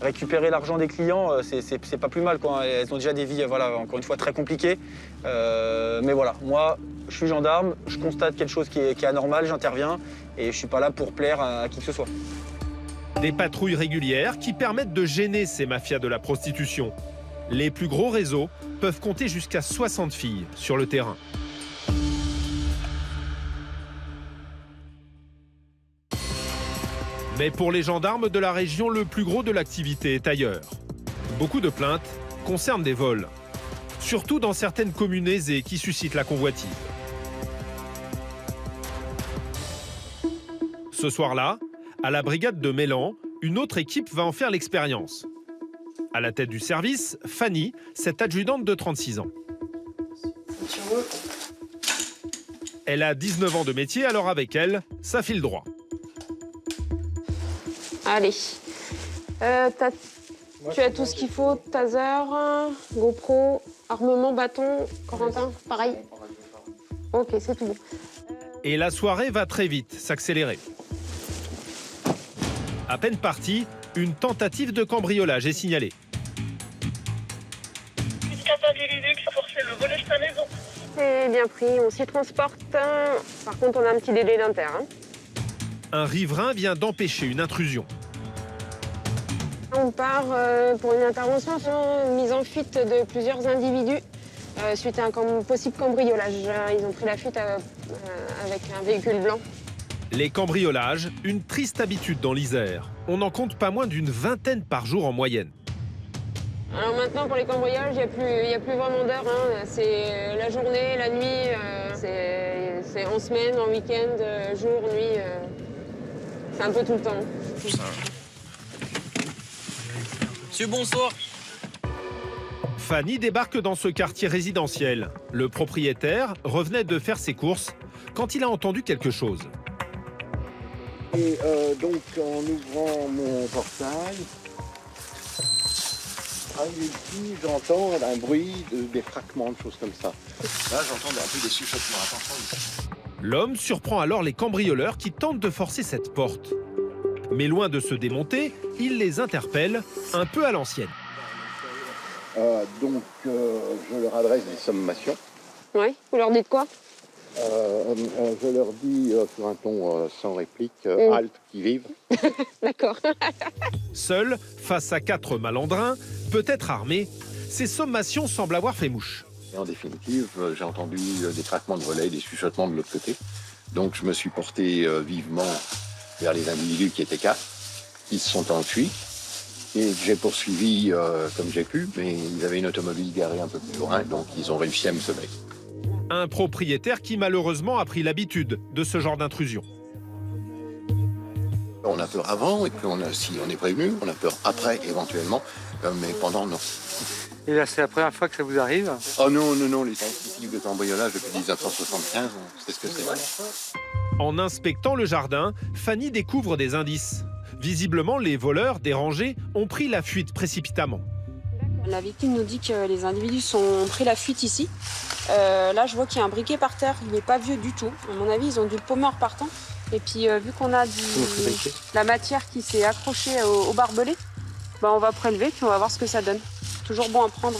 récupérer l'argent des clients, c'est pas plus mal, quoi. Elles ont déjà des vies, voilà, encore une fois, très compliquées. Mais voilà, moi, je suis gendarme, je constate quelque chose qui est anormal, j'interviens et je suis pas là pour plaire à qui que ce soit. Des patrouilles régulières qui permettent de gêner ces mafias de la prostitution. Les plus gros réseaux peuvent compter jusqu'à 60 filles sur le terrain. Mais pour les gendarmes de la région, le plus gros de l'activité est ailleurs. Beaucoup de plaintes concernent des vols, surtout dans certaines communes aisées qui suscitent la convoitise. Ce soir-là, à la brigade de Mélan, une autre équipe va en faire l'expérience. À la tête du service, Fanny, cette adjudante de 36 ans. Elle a 19 ans de métier, alors avec elle, ça file droit. Allez. Tu as tout ce qu'il faut, taser, GoPro, armement, bâton, Corentin, pareil. Ok, c'est tout bon. Et la soirée va très vite s'accélérer. À peine partie, une tentative de cambriolage est signalée. C'est bien pris, on s'y transporte. Par contre, on a un petit délai d'inter. Un riverain vient d'empêcher une intrusion. On part pour une intervention sur mise en fuite de plusieurs individus suite à un possible cambriolage. Ils ont pris la fuite avec un véhicule blanc. Les cambriolages, une triste habitude dans l'Isère. On n'en compte pas moins d'une vingtaine par jour en moyenne. Alors maintenant, pour les cambriolages, il n'y a plus vraiment d'heure. C'est la journée, la nuit, c'est en semaine, en week-end, jour, nuit. C'est un peu tout le temps. Monsieur, bonsoir. Fanny débarque dans ce quartier résidentiel. Le propriétaire revenait de faire ses courses quand il a entendu quelque chose. Et donc, en ouvrant mon portail, ici, j'entends un bruit, des craquements, de choses comme ça. Là, j'entends un peu des chuchotements. Attention. L'homme surprend alors les cambrioleurs qui tentent de forcer cette porte. Mais loin de se démonter, il les interpelle, un peu à l'ancienne. Donc, je leur adresse des sommations. Oui, vous leur dites quoi? Je leur dis sur un ton sans réplique, halte, qui vive. D'accord. Seul, face à 4 malandrins, peut-être armés, ces sommations semblent avoir fait mouche. Et en définitive, j'ai entendu des craquements de volets, des chuchotements de l'autre côté. Donc je me suis porté vivement vers les individus qui étaient 4, qui se sont enfuis. Et j'ai poursuivi comme j'ai pu, mais ils avaient une automobile garée un peu plus loin, donc ils ont réussi à me semer. Un propriétaire qui malheureusement a pris l'habitude de ce genre d'intrusion. On a peur avant, et puis si on est prévenu, on a peur après éventuellement, mais pendant non. Et là, c'est la première fois que ça vous arrive? Oh non, les tentatives de cambriolage depuis 1975, on sait ce que c'est. En inspectant le jardin, Fanny découvre des indices. Visiblement, les voleurs dérangés ont pris la fuite précipitamment. La victime nous dit que les individus ont pris la fuite ici. Là, je vois qu'il y a un briquet par terre. Il n'est pas vieux du tout. À mon avis, ils ont dû le paumer en repartant. Et puis, vu qu'on a la matière qui s'est accrochée au barbelé, bah, on va prélever puis on va voir ce que ça donne. Toujours bon à prendre.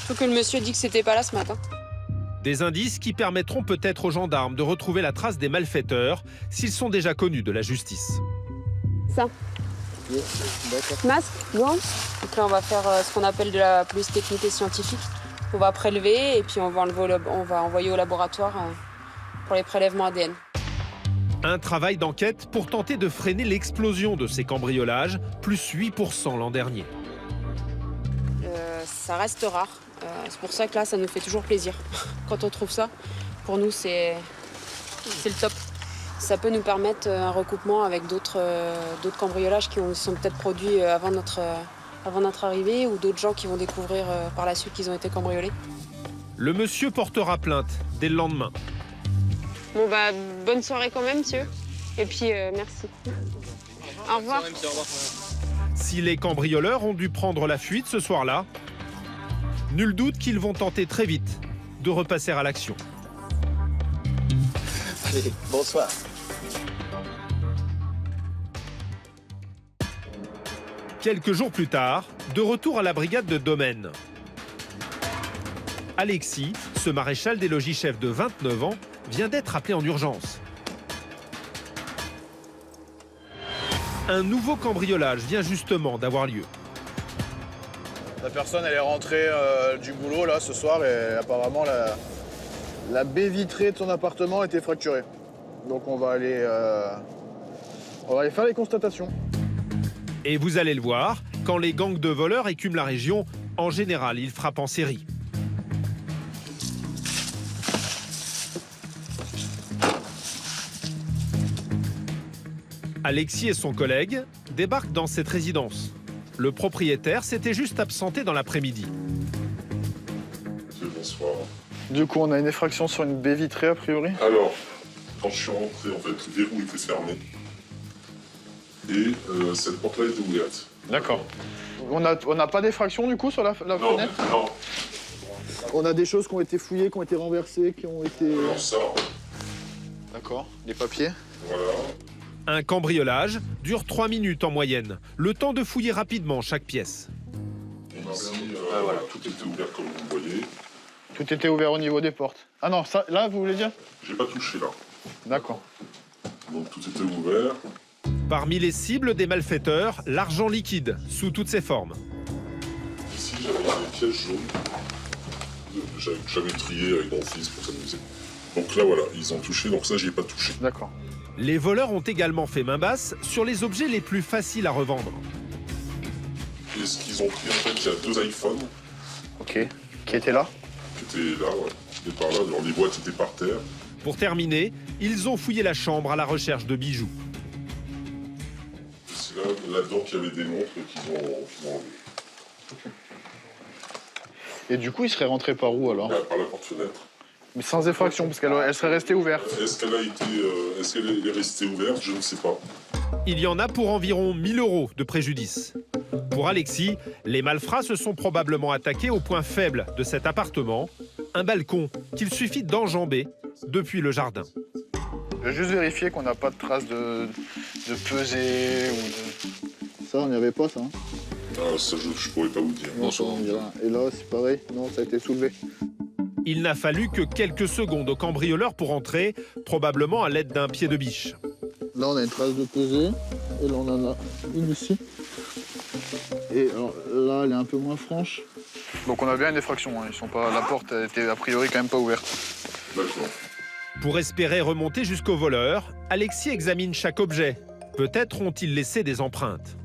Surtout que le monsieur dit que c'était pas là ce matin. Des indices qui permettront peut-être aux gendarmes de retrouver la trace des malfaiteurs s'ils sont déjà connus de la justice. Ça. Masque, gants. Donc là, on va faire ce qu'on appelle de la police technique et scientifique. On va prélever et puis on va envoyer au laboratoire pour les prélèvements ADN. Un travail d'enquête pour tenter de freiner l'explosion de ces cambriolages, plus 8% l'an dernier. Ça reste rare. C'est pour ça que là, ça nous fait toujours plaisir. Quand on trouve ça, pour nous, c'est le top. Ça peut nous permettre un recoupement avec d'autres cambriolages qui sont peut-être produits avant notre arrivée ou d'autres gens qui vont découvrir par la suite qu'ils ont été cambriolés. Le monsieur portera plainte dès le lendemain. Bon bah, bonne soirée quand même, monsieur. Et puis, merci. Au revoir. Si les cambrioleurs ont dû prendre la fuite ce soir-là, nul doute qu'ils vont tenter très vite de repasser à l'action. Allez, bonsoir. Quelques jours plus tard, de retour à la brigade de Domaine. Alexis, ce maréchal des logis chef de 29 ans, vient d'être appelé en urgence. Un nouveau cambriolage vient justement d'avoir lieu. La personne, elle est rentrée du boulot là ce soir et apparemment la baie vitrée de son appartement était fracturée. Donc on va aller faire les constatations. Et vous allez le voir, quand les gangs de voleurs écument la région, en général, ils frappent en série. Alexis et son collègue débarquent dans cette résidence. Le propriétaire s'était juste absenté dans l'après-midi. Bonsoir. Du coup, on a une effraction sur une baie vitrée, a priori. Alors, quand je suis rentré, en fait, le verrou était fermé. Et cette porte-là était ouverte. D'accord. On n'a pas d'effraction, du coup, sur la fenêtre? Non. On a des choses qui ont été fouillées, qui ont été renversées, qui ont été... Non, ça. D'accord. Les papiers. Voilà. Un cambriolage dure 3 minutes en moyenne, le temps de fouiller rapidement chaque pièce. Ici, voilà, tout était ouvert comme vous le voyez. Tout était ouvert au niveau des portes. Ah non, ça, là, vous voulez dire? J'ai pas touché là. D'accord. Donc tout était ouvert. Parmi les cibles des malfaiteurs, l'argent liquide, sous toutes ses formes. Ici, j'avais des pièces jaunes. J'avais trié avec mon fils pour s'amuser. Donc là, voilà, ils ont touché, donc ça, j'y ai pas touché. D'accord. Les voleurs ont également fait main basse sur les objets les plus faciles à revendre. Et ce qu'ils ont pris, en fait, il y a 2 iPhones. Ok. Qui étaient là? Qui étaient là, ouais. Qui étaient par là, alors les boîtes étaient par terre. Pour terminer, ils ont fouillé la chambre à la recherche de bijoux. C'est là-dedans qu'il y avait des montres qu'ils ont enlevées. Et du coup, ils seraient rentrés par où, alors? Par la porte-fenêtre. Mais sans effraction, parce qu'elle serait restée ouverte. Est-ce qu'elle est restée ouverte? Je ne sais pas. Il y en a pour environ 1 000 € de préjudice. Pour Alexis, les malfrats se sont probablement attaqués au point faible de cet appartement, un balcon qu'il suffit d'enjamber depuis le jardin. Je vais juste vérifier qu'on n'a pas de traces de pesée ou de... Ça, on n'y avait pas, ça. Hein. Ah, ça, je pourrais pas vous dire. Non, et là, c'est pareil. Non, ça a été soulevé. Il n'a fallu que quelques secondes au cambrioleur pour entrer, probablement à l'aide d'un pied de biche. Là, on a une trace de pesée, et là, on en a une ici. Et alors, là, elle est un peu moins franche. Donc on a bien une effraction, hein. Ils sont pas... La porte était a priori quand même pas ouverte. D'accord. Pour espérer remonter jusqu'au voleur, Alexis examine chaque objet. Peut-être ont-ils laissé des empreintes.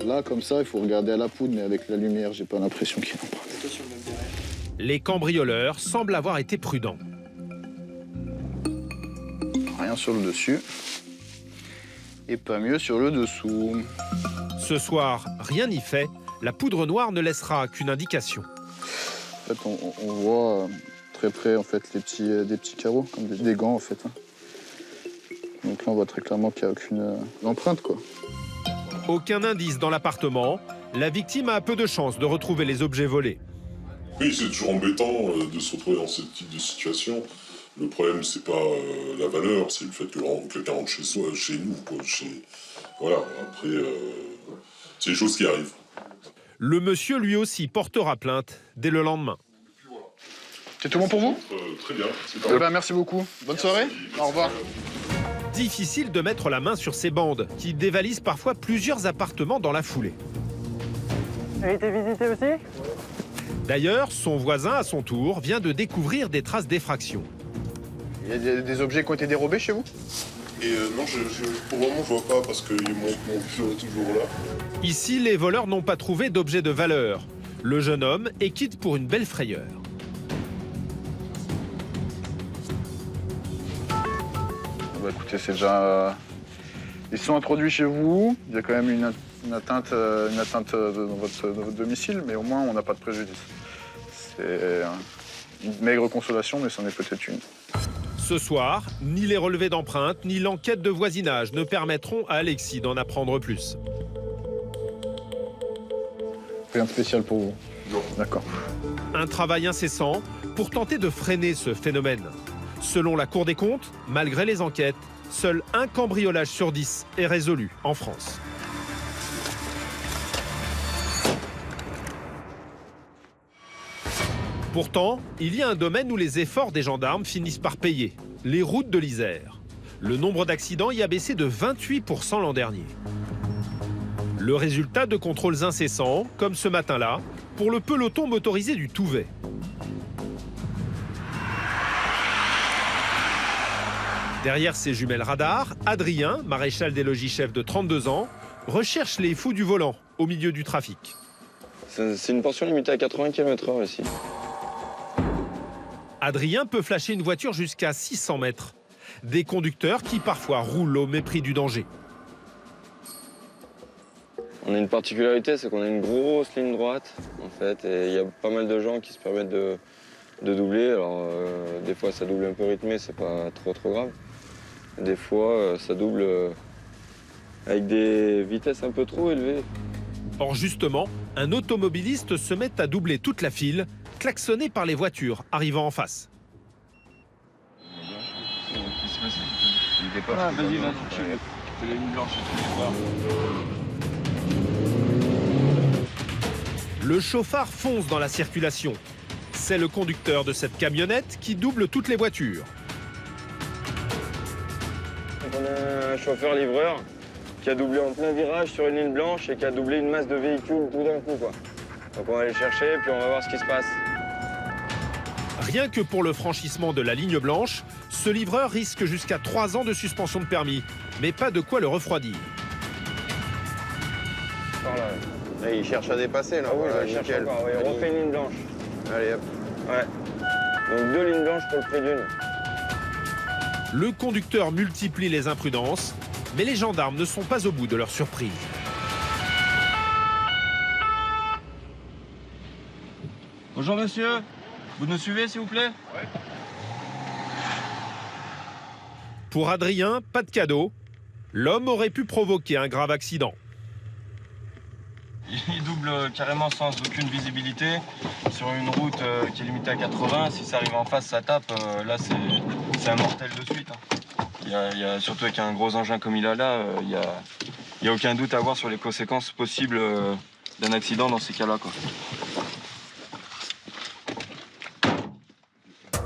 Là, comme ça, il faut regarder à la poudre, mais avec la lumière, j'ai pas l'impression qu'il y ait une empreinte. Les cambrioleurs semblent avoir été prudents. Rien sur le dessus. Et pas mieux sur le dessous. Ce soir, rien n'y fait. La poudre noire ne laissera qu'une indication. En fait, on voit très près en fait, des petits carreaux, comme des gants en fait. Donc là, on voit très clairement qu'il n'y a aucune empreinte, quoi. Aucun indice dans l'appartement. La victime a peu de chances de retrouver les objets volés. Oui, c'est toujours embêtant de se retrouver dans ce type de situation. Le problème, c'est pas la valeur, c'est le fait que quelqu'un rentre chez nous, quoi. Voilà, après, c'est des choses qui arrivent. Le monsieur, lui aussi, portera plainte dès le lendemain. C'est tout bon pour vous? Très bien. Merci beaucoup. Bonne soirée. Au revoir. Difficile de mettre la main sur ces bandes qui dévalisent parfois plusieurs appartements dans la foulée. Elle a été visitée aussi? D'ailleurs, son voisin, à son tour, vient de découvrir des traces d'effraction. Il y a des objets qui ont été dérobés chez vous? Et non, pour le moment, je vois pas parce que mon fils est toujours là. Ici, les voleurs n'ont pas trouvé d'objet de valeur. Le jeune homme est quitte pour une belle frayeur. Bah écoutez, c'est déjà... Ils sont introduits chez vous, il y a quand même une atteinte dans votre domicile, mais au moins on n'a pas de préjudice. C'est une maigre consolation, mais c'en est peut-être une. Ce soir, ni les relevés d'empreintes, ni l'enquête de voisinage ne permettront à Alexis d'en apprendre plus. Rien de spécial pour vous? D'accord. Un travail incessant pour tenter de freiner ce phénomène. Selon la Cour des comptes, malgré les enquêtes, seul un cambriolage sur 10 est résolu en France. Pourtant, il y a un domaine où les efforts des gendarmes finissent par payer, les routes de l'Isère. Le nombre d'accidents y a baissé de 28% l'an dernier. Le résultat de contrôles incessants, comme ce matin-là, pour le peloton motorisé du Touvet. Derrière ses jumelles radars, Adrien, maréchal des logis chef de 32 ans, recherche les fous du volant au milieu du trafic. C'est une portion limitée à 80 km/h ici. Adrien peut flasher une voiture jusqu'à 600 mètres. Des conducteurs qui parfois roulent au mépris du danger. On a une particularité, c'est qu'on a une grosse ligne droite, en fait, et il y a pas mal de gens qui se permettent de doubler. Alors, des fois, ça double un peu rythmé, c'est pas trop grave. Des fois, ça double avec des vitesses un peu trop élevées. Or justement, un automobiliste se met à doubler toute la file, klaxonné par les voitures arrivant en face. Vas-y, va, c'est la ligne blanche. Le chauffard fonce dans la circulation. C'est le conducteur de cette camionnette qui double toutes les voitures. On a un chauffeur-livreur qui a doublé en plein virage sur une ligne blanche et qui a doublé une masse de véhicules tout d'un coup, quoi. Donc on va aller chercher puis on va voir ce qui se passe. Rien que pour le franchissement de la ligne blanche, ce livreur risque jusqu'à 3 ans de suspension de permis. Mais pas de quoi le refroidir. Là, il cherche à dépasser, là. Ah oui, il cherche encore. Oui, on refait une ligne blanche. Allez, hop. Ouais. Donc 2 lignes blanches pour le prix d'une. Le conducteur multiplie les imprudences, mais les gendarmes ne sont pas au bout de leur surprise. Bonjour monsieur, vous nous suivez s'il vous plaît? Pour Adrien, pas de cadeau. L'homme aurait pu provoquer un grave accident. Il double carrément sans aucune visibilité sur une route qui est limitée à 80. Si ça arrive en face, ça tape. Là, c'est un mortel de suite. Surtout avec un gros engin comme il a là, il n'y a aucun doute à avoir sur les conséquences possibles d'un accident dans ces cas-là, quoi.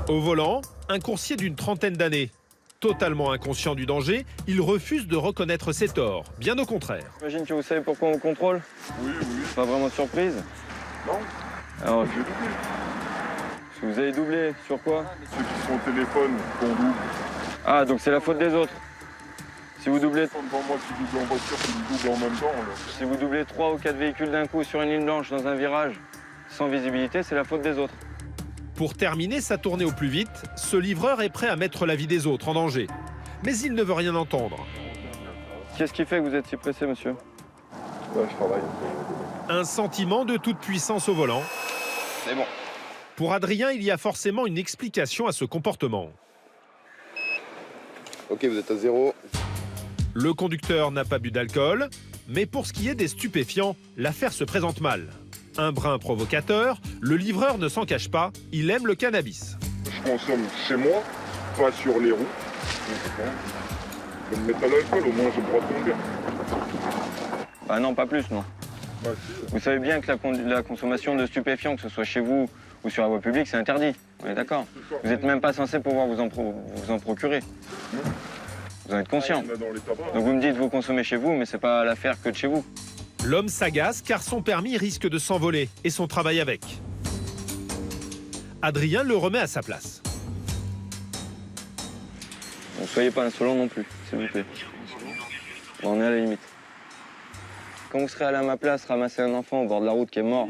Au volant, un coursier d'une trentaine d'années. Totalement inconscient du danger, il refuse de reconnaître ses torts. Bien au contraire. J'imagine que vous savez pourquoi on contrôle? Oui. Pas vraiment de surprise? Non. Alors, j'ai doublé. Vous avez doublé sur quoi? Ceux qui sont au téléphone, qu'on double. Ah, donc c'est la faute des autres. Si vous doublez... Devant moi qui double en voiture, qui double en même temps. Là. Si vous doublez 3 ou 4 véhicules d'un coup sur une ligne blanche dans un virage, sans visibilité, c'est la faute des autres. Pour terminer sa tournée au plus vite, ce livreur est prêt à mettre la vie des autres en danger. Mais il ne veut rien entendre. Qu'est-ce qui fait que vous êtes si pressé, monsieur? Ouais, je travaille. Un sentiment de toute puissance au volant. C'est bon. Pour Adrien, il y a forcément une explication à ce comportement. Ok, vous êtes à 0. Le conducteur n'a pas bu d'alcool, mais pour ce qui est des stupéfiants, l'affaire se présente mal. Un brin provocateur, le livreur ne s'en cache pas, il aime le cannabis. Je consomme chez moi, pas sur les routes. Je vais me mettre à l'alcool, au moins j'ai le droit de conduire. Ah non, pas plus, non. Bah, si. Vous savez bien que la consommation de stupéfiants, que ce soit chez vous ou sur la voie publique, c'est interdit. On est d'accord? Vous n'êtes même pas censé pouvoir vous en procurer. Vous en êtes conscient. Donc vous me dites vous consommez chez vous, mais c'est pas l'affaire que de chez vous. L'homme s'agace car son permis risque de s'envoler et son travail avec. Adrien le remet à sa place. Ne soyez pas insolent non plus, s'il vous plaît. On est à la limite. Quand vous serez allé à ma place ramasser un enfant au bord de la route qui est mort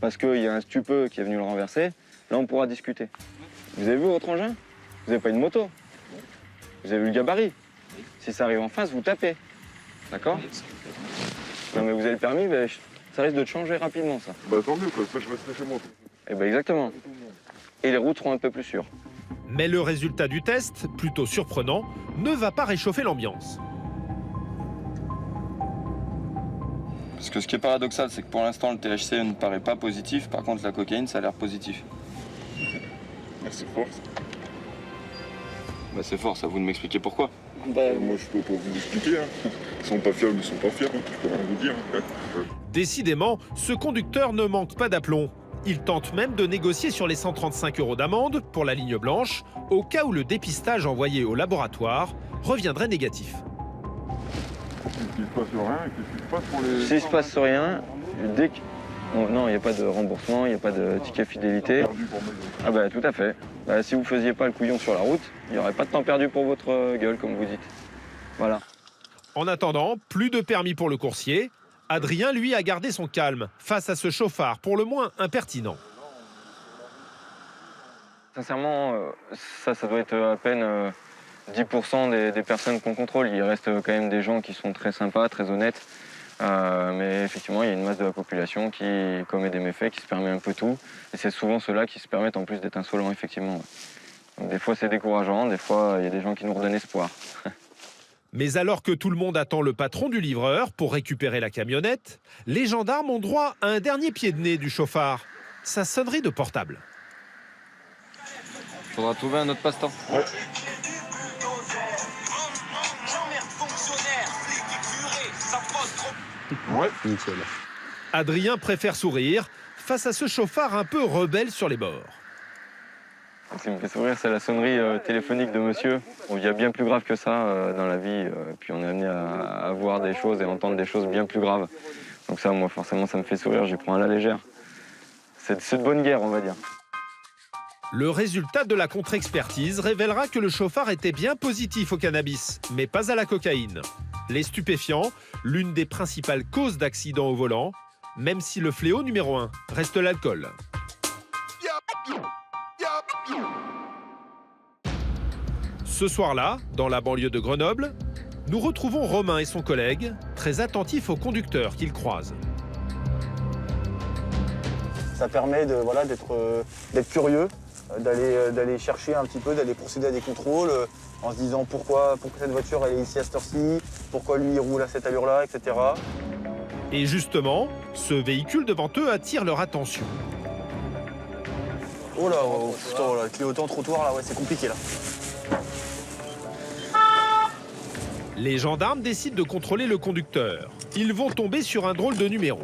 parce qu'il y a un stupeux qui est venu le renverser, là on pourra discuter. Vous avez vu votre engin? Vous n'avez pas une moto? Vous avez vu le gabarit? Si ça arrive en face, vous tapez. D'accord? Non mais vous avez le permis, mais ça risque de changer rapidement ça. Bah tant mieux quoi, ça je resterai chez moi. Eh ben exactement. Et les routes seront un peu plus sûres. Mais le résultat du test, plutôt surprenant, ne va pas réchauffer l'ambiance. Parce que ce qui est paradoxal, c'est que pour l'instant le THC ne paraît pas positif, par contre la cocaïne ça a l'air positif. Ah, c'est fort ça. Bah c'est fort, ça vous de m'expliquer pourquoi. Moi je peux pas vous expliquer, hein. Ils sont pas fiables, ils sont pas fiers, hein. Je peux rien vous dire. Décidément, ce conducteur ne manque pas d'aplomb. Il tente même de négocier sur les 135 € d'amende pour la ligne blanche, au cas où le dépistage envoyé au laboratoire reviendrait négatif. S'il se passe rien, qu'est-ce qui se passe pour les... S'il se passe rien, dès que... Non, il n'y a pas de remboursement, il n'y a pas de ticket fidélité. Ah bah tout à fait. Bah, si vous faisiez pas le couillon sur la route, il n'y aurait pas de temps perdu pour votre gueule, comme vous dites. Voilà. En attendant, plus de permis pour le coursier. Adrien, lui, a gardé son calme face à ce chauffard pour le moins impertinent. Sincèrement, ça doit être à peine 10% des personnes qu'on contrôle. Il reste quand même des gens qui sont très sympas, très honnêtes. Mais effectivement, il y a une masse de la population qui commet des méfaits, qui se permet un peu tout. Et c'est souvent ceux-là qui se permettent en plus d'être insolents, effectivement. Donc, des fois, c'est décourageant. Des fois, il y a des gens qui nous redonnent espoir. Mais alors que tout le monde attend le patron du livreur pour récupérer la camionnette, les gendarmes ont droit à un dernier pied de nez du chauffard, sa sonnerie de portable. Faudra trouver un autre passe-temps. Ouais. Ouais. Nickel. Adrien préfère sourire face à ce chauffard un peu rebelle sur les bords. Ce qui me fait sourire, c'est la sonnerie téléphonique de monsieur. Bon, il y a bien plus grave que ça dans la vie. Puis on est amené à voir des choses et entendre des choses bien plus graves. Donc ça, moi, forcément, ça me fait sourire. J'y prends à la légère. C'est de bonne guerre, on va dire. Le résultat de la contre-expertise révélera que le chauffard était bien positif au cannabis, mais pas à la cocaïne. Les stupéfiants, l'une des principales causes d'accidents au volant, même si le fléau numéro 1 reste l'alcool. Ce soir-là, dans la banlieue de Grenoble, nous retrouvons Romain et son collègue, très attentifs aux conducteurs qu'ils croisent. Ça permet d'être curieux, d'aller chercher un petit peu, d'aller procéder à des contrôles en se disant pourquoi cette voiture elle est ici à cette heure-ci, pourquoi lui il roule à cette allure-là, etc. Et justement, ce véhicule devant eux attire leur attention. Oh là, putain, le clignotant trottoir là, ouais, c'est compliqué là. Les gendarmes décident de contrôler le conducteur. Ils vont tomber sur un drôle de numéro.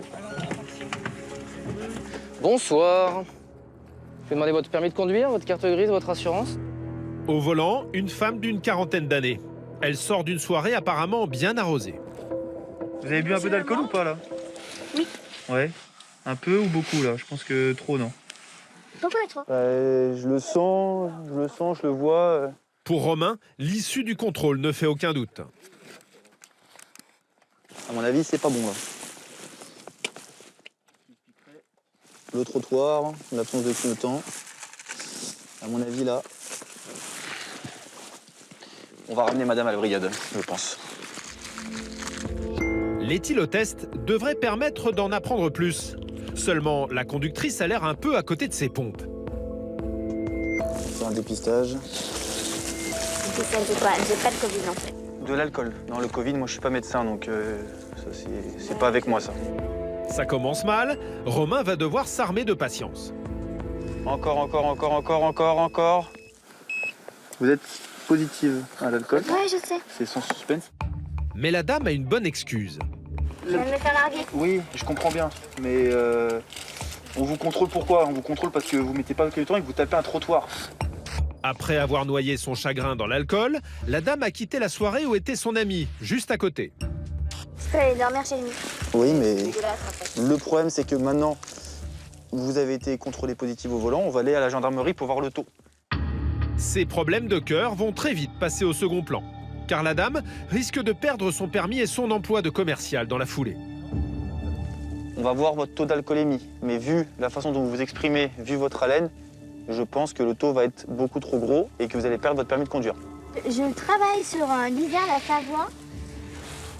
Bonsoir. Je vais demander votre permis de conduire, votre carte grise, votre assurance. Au volant, une femme d'une quarantaine d'années. Elle sort d'une soirée apparemment bien arrosée. Vous avez bu un peu d'alcool ou pas là? Oui. Ouais. Un peu ou beaucoup là? Je pense que trop, non? Beaucoup et trop. Je le sens, je le vois. Pour Romain, l'issue du contrôle ne fait aucun doute. À mon avis, c'est pas bon là. Le trottoir, l'absence de clignotant. À mon avis là. On va ramener madame à la brigade, je pense. L'éthylotest devrait permettre d'en apprendre plus. Seulement, la conductrice a l'air un peu à côté de ses pompes. C'est un dépistage. C'est ça, j'ai pas de Covid en fait. De l'alcool. Non, le Covid, moi je suis pas médecin, donc ça c'est pas avec moi ça. Ça commence mal, Romain va devoir s'armer de patience. Encore. Vous êtes positive à l'alcool? Ouais, je sais. C'est sans suspense. Mais la dame a une bonne excuse. Je viens de me faire larguer. Oui, je comprends bien, mais on vous contrôle pourquoi? On vous contrôle parce que vous mettez pas le temps et que vous tapez un trottoir. Après avoir noyé son chagrin dans l'alcool, la dame a quitté la soirée où était son ami, juste à côté. Je peux aller dormir chez lui. Oui, mais Dégueulasse, en fait. le problème c'est que maintenant, vous avez été contrôlé positif au volant, on va aller à la gendarmerie pour voir le taux. Ces problèmes de cœur vont très vite passer au second plan, car la dame risque de perdre son permis et son emploi de commercial dans la foulée. On va voir votre taux d'alcoolémie, mais vu la façon dont vous vous exprimez, vu votre haleine, je pense que le taux va être beaucoup trop gros et que vous allez perdre votre permis de conduire. Je travaille sur l'Isère, la Savoie,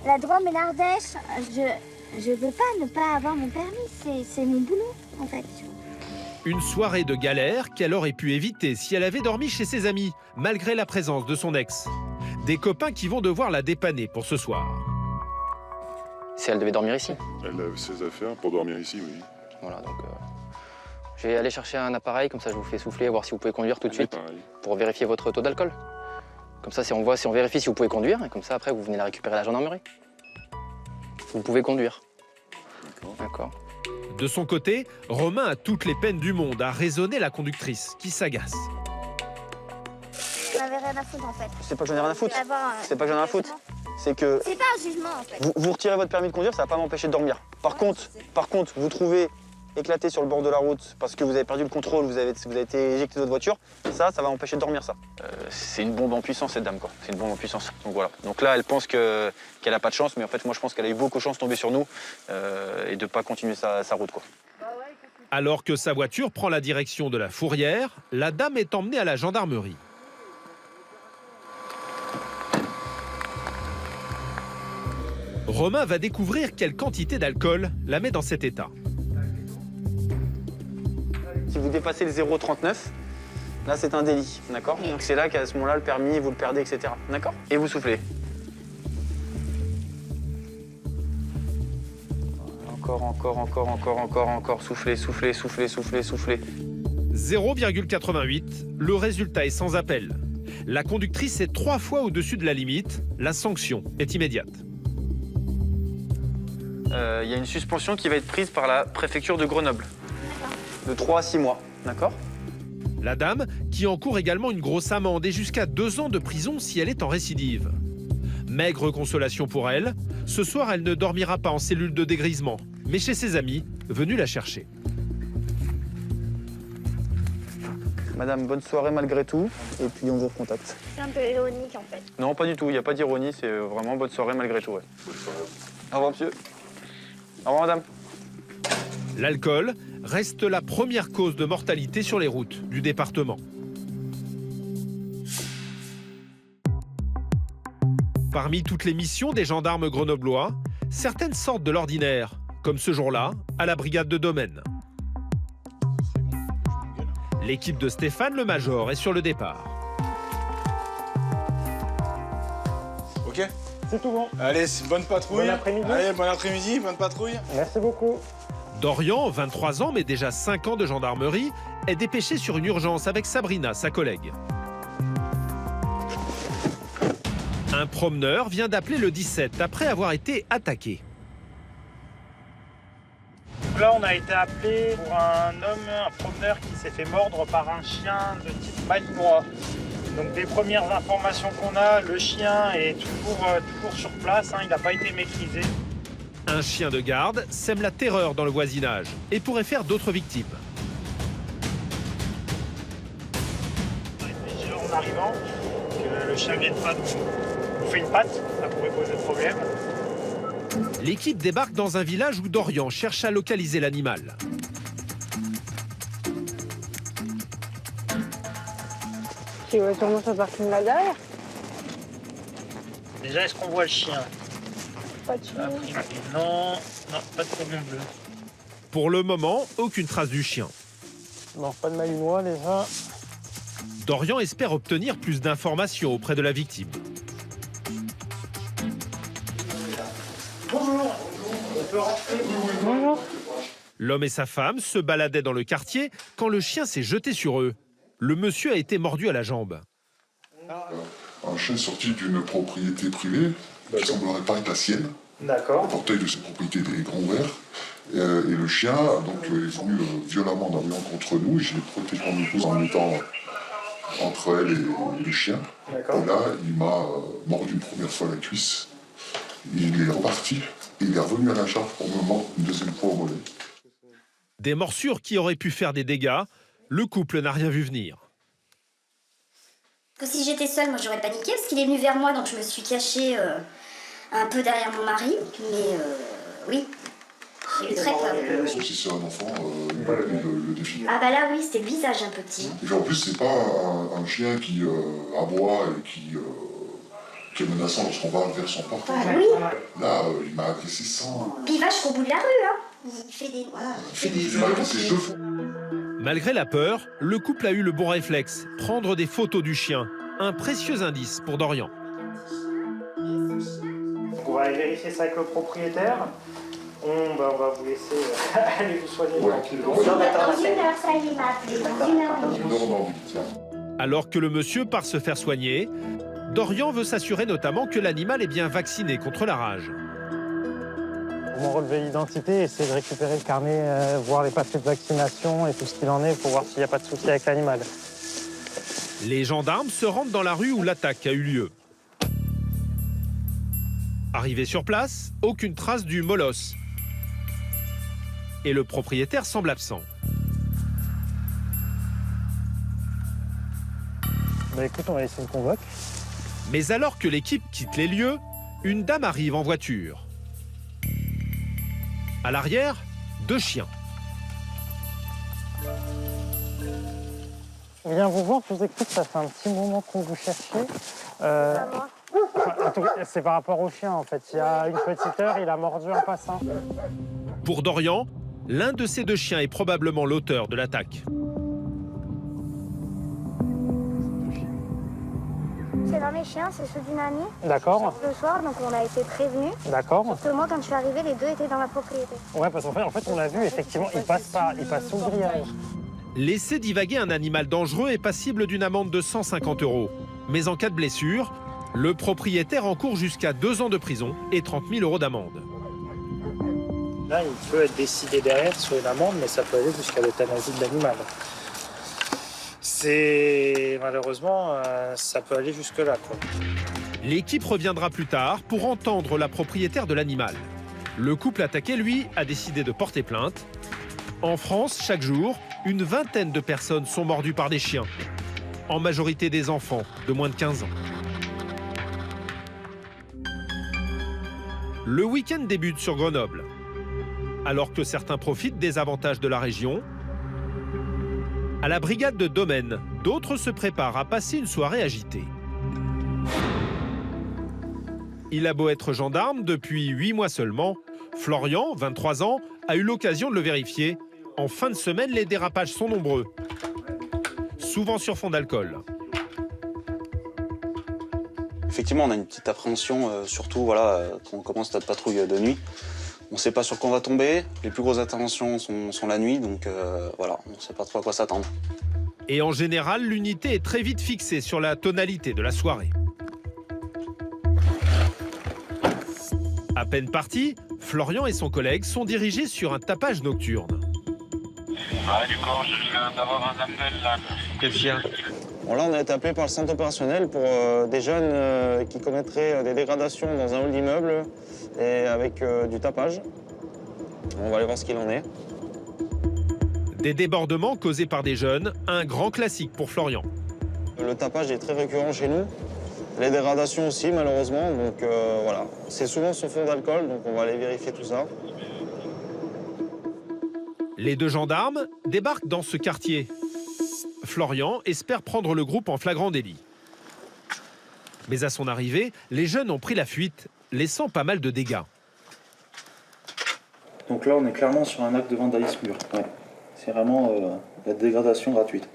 la Drôme et l'Ardèche. Je veux pas ne pas avoir mon permis, c'est mon boulot en fait. Une soirée de galère qu'elle aurait pu éviter si elle avait dormi chez ses amis, malgré la présence de son ex. Des copains qui vont devoir la dépanner pour ce soir. Si elle devait dormir ici. Elle a ses affaires pour dormir ici, oui. Voilà, donc je vais aller chercher un appareil, comme ça je vous fais souffler, voir si vous pouvez conduire tout de suite, pour vérifier votre taux d'alcool. Comme ça, si on vérifie si vous pouvez conduire, et comme ça après vous venez la récupérer à la gendarmerie. Vous pouvez conduire. D'accord. De son côté, Romain a toutes les peines du monde à raisonner la conductrice, qui s'agace. J'en avais rien à foutre en fait. C'est pas que j'en ai rien à foutre. C'est pas que j'en ai rien à foutre. C'est que C'est pas un jugement en fait. vous retirez votre permis de conduire, ça va pas m'empêcher de dormir. Par contre, vous trouvez éclaté sur le bord de la route parce que vous avez perdu le contrôle, vous avez été éjecté de votre voiture, ça va m'empêcher de dormir ça. C'est une bombe en puissance cette dame quoi, c'est une bombe en puissance. Donc voilà. Donc là elle pense qu'elle a pas de chance, mais en fait moi je pense qu'elle a eu beaucoup de chance de tomber sur nous et de pas continuer sa route quoi. Alors que sa voiture prend la direction de la Fourrière, la dame est emmenée à la gendarmerie. Romain va découvrir quelle quantité d'alcool la met dans cet état. Si vous dépassez le 0,39, là c'est un délit, d'accord? Donc c'est là qu'à ce moment-là le permis, vous le perdez, etc. D'accord? Et vous soufflez. Encore. Soufflez. 0,88, le résultat est sans appel. La conductrice est 3 fois au-dessus de la limite, la sanction est immédiate. Il y a une suspension qui va être prise par la préfecture de Grenoble. De 3 à 6 mois, d'accord? La dame, qui encourt également une grosse amende et jusqu'à 2 ans de prison si elle est en récidive. Maigre consolation pour elle, ce soir elle ne dormira pas en cellule de dégrisement, mais chez ses amis, venus la chercher. Madame, bonne soirée malgré tout, et puis on vous recontacte. C'est un peu ironique en fait. Non, pas du tout, il n'y a pas d'ironie, c'est vraiment bonne soirée malgré tout, ouais. Au revoir, monsieur. Au revoir, madame. L'alcool reste la première cause de mortalité sur les routes du département. Parmi toutes les missions des gendarmes grenoblois, certaines sortent de l'ordinaire, comme ce jour-là, à la brigade de domaine. L'équipe de Stéphane le Major est sur le départ. Ok? C'est tout bon. Allez, bonne patrouille. Bon après-midi. Allez, bon après-midi, bonne patrouille. Merci beaucoup. Dorian, 23 ans mais déjà 5 ans de gendarmerie, est dépêché sur une urgence avec Sabrina, sa collègue. Un promeneur vient d'appeler le 17 après avoir été attaqué. Là, on a été appelé pour un promeneur qui s'est fait mordre par un chien de type malinois. Donc des premières informations qu'on a, le chien est toujours sur place, il n'a pas été maîtrisé. Un chien de garde sème la terreur dans le voisinage et pourrait faire d'autres victimes. En arrivant, que le chien vienne pas nous fait une patte, ça pourrait poser problème. L'équipe débarque dans un village où Dorian cherche à localiser l'animal. Tu vois sûrement sur le parking là derrière. Déjà, est-ce qu'on voit le chien? Pas de chien. Non, pas de problème bleu. Pour le moment, aucune trace du chien. Bon, pas de malinois déjà. Dorian espère obtenir plus d'informations auprès de la victime. Bonjour, on peut rentrer. Bonjour. L'homme et sa femme se baladaient dans le quartier quand le chien s'est jeté sur eux. Le monsieur a été mordu à la jambe. Un chien sorti d'une propriété privée, qui semblerait pas être la sienne. D'accord. Le portail de cette propriété est grand ouvert. Et le chien, donc, est venu violemment d'arriver contre nous. J'ai protégé mon épouse en mettant entre elle et le chien. Et là, il m'a mordu une première fois la cuisse. Il est reparti. Et il est revenu à la charge pour me mordre une deuxième fois au mollet. Des morsures qui auraient pu faire des dégâts, le couple n'a rien vu venir. Que si j'étais seule, moi j'aurais paniqué parce qu'il est venu vers moi, donc je me suis cachée un peu derrière mon mari. Mais oui, j'ai eu très peur. Si c'est un enfant, il le défie. Ah bah là oui, c'était le visage un petit. Et en plus, c'est pas un chien qui aboie et qui est menaçant lorsqu'on va vers son porte. Oui. Là, il m'a agressé sans... Puis il va jusqu'au bout de la rue, hein. Il fait des... Il m'a agressé 2 fois. Malgré la peur, le couple a eu le bon réflexe, prendre des photos du chien. Un précieux indice pour Dorian. On va aller vérifier ça avec le propriétaire. On va vous laisser aller vous soigner tranquillement. Dans 1 heure, ça y est, il m'a appelé. Dans 1 heure. Alors que le monsieur part se faire soigner, Dorian veut s'assurer notamment que l'animal est bien vacciné contre la rage. Pour m'en relever l'identité, essayer de récupérer le carnet, voir les papiers de vaccination et tout ce qu'il en est pour voir s'il n'y a pas de souci avec l'animal. Les gendarmes se rendent dans la rue où l'attaque a eu lieu. Arrivé sur place, aucune trace du molosse. Et le propriétaire semble absent. Bah écoute, on va essayer de convoquer. Mais alors que l'équipe quitte les lieux, une dame arrive en voiture. À l'arrière, 2 chiens. Je viens vous voir, je vous écoute, ça fait un petit moment qu'on vous cherchait. C'est par rapport au chien en fait. Il y a une petite heure, il a mordu en passant. Pour Dorian, l'un de ces 2 chiens est probablement l'auteur de l'attaque. C'est dans les chiens, c'est ceux d'une amie. D'accord. Le soir, donc on a été prévenus. D'accord. Sauf que moi, quand je suis arrivée, les 2 étaient dans la propriété. Ouais, parce qu'en fait, on l'a vu, effectivement, il passe sous le grillage. Laisser divaguer un animal dangereux est passible d'une amende de 150 €. Mais en cas de blessure, le propriétaire encourt jusqu'à 2 ans de prison et 30 000 € d'amende. Là, il peut être décidé derrière sur une amende, mais ça peut aller jusqu'à l'euthanasie de l'animal. Malheureusement, ça peut aller jusque-là, quoi. L'équipe reviendra plus tard pour entendre la propriétaire de l'animal. Le couple attaqué, lui, a décidé de porter plainte. En France, chaque jour, une vingtaine de personnes sont mordues par des chiens. En majorité des enfants de moins de 15 ans. Le week-end débute sur Grenoble. Alors que certains profitent des avantages de la région, à la brigade de Domaine, d'autres se préparent à passer une soirée agitée. Il a beau être gendarme depuis 8 mois seulement, Florian, 23 ans, a eu l'occasion de le vérifier. En fin de semaine, les dérapages sont nombreux, souvent sur fond d'alcool. Effectivement, on a une petite appréhension, surtout quand on commence notre patrouille de nuit. On ne sait pas sur quoi on va tomber. Les plus grosses interventions sont la nuit, donc on ne sait pas trop à quoi s'attendre. Et en général, l'unité est très vite fixée sur la tonalité de la soirée. À peine parti, Florian et son collègue sont dirigés sur un tapage nocturne. Du coup, je viens d'avoir un appel là. Quel chien ? Bon, là, on a été appelé par le centre opérationnel pour des jeunes qui commettraient des dégradations dans un hall d'immeuble et avec du tapage. On va aller voir ce qu'il en est. Des débordements causés par des jeunes, un grand classique pour Florian. Le tapage est très récurrent chez nous. Les dégradations aussi, malheureusement. Donc c'est souvent sur fond d'alcool, donc on va aller vérifier tout ça. Les 2 gendarmes débarquent dans ce quartier. Florian espère prendre le groupe en flagrant délit. Mais à son arrivée, les jeunes ont pris la fuite, laissant pas mal de dégâts. Donc là, on est clairement sur un acte de vandalisme pur. Ouais. C'est vraiment la dégradation gratuite.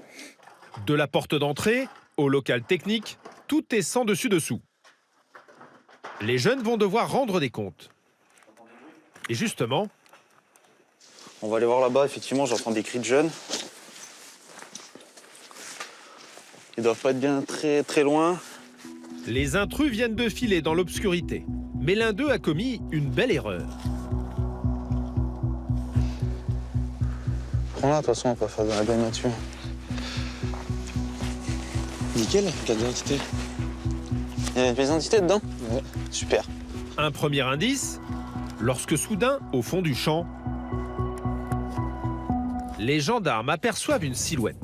De la porte d'entrée au local technique, tout est sans dessus-dessous. Les jeunes vont devoir rendre des comptes. Et justement... On va aller voir là-bas, effectivement, j'entends des cris de jeunes. Ils doivent pas être bien très loin. Les intrus viennent de filer dans l'obscurité. Mais l'un d'eux a commis une belle erreur. Prends-la, de toute façon, on va pas faire de la gagne là-dessus. Nickel, carte d'identité. Il y a une pièce d'identité dedans? Ouais. Super. Un premier indice, lorsque soudain, au fond du champ, les gendarmes aperçoivent une silhouette.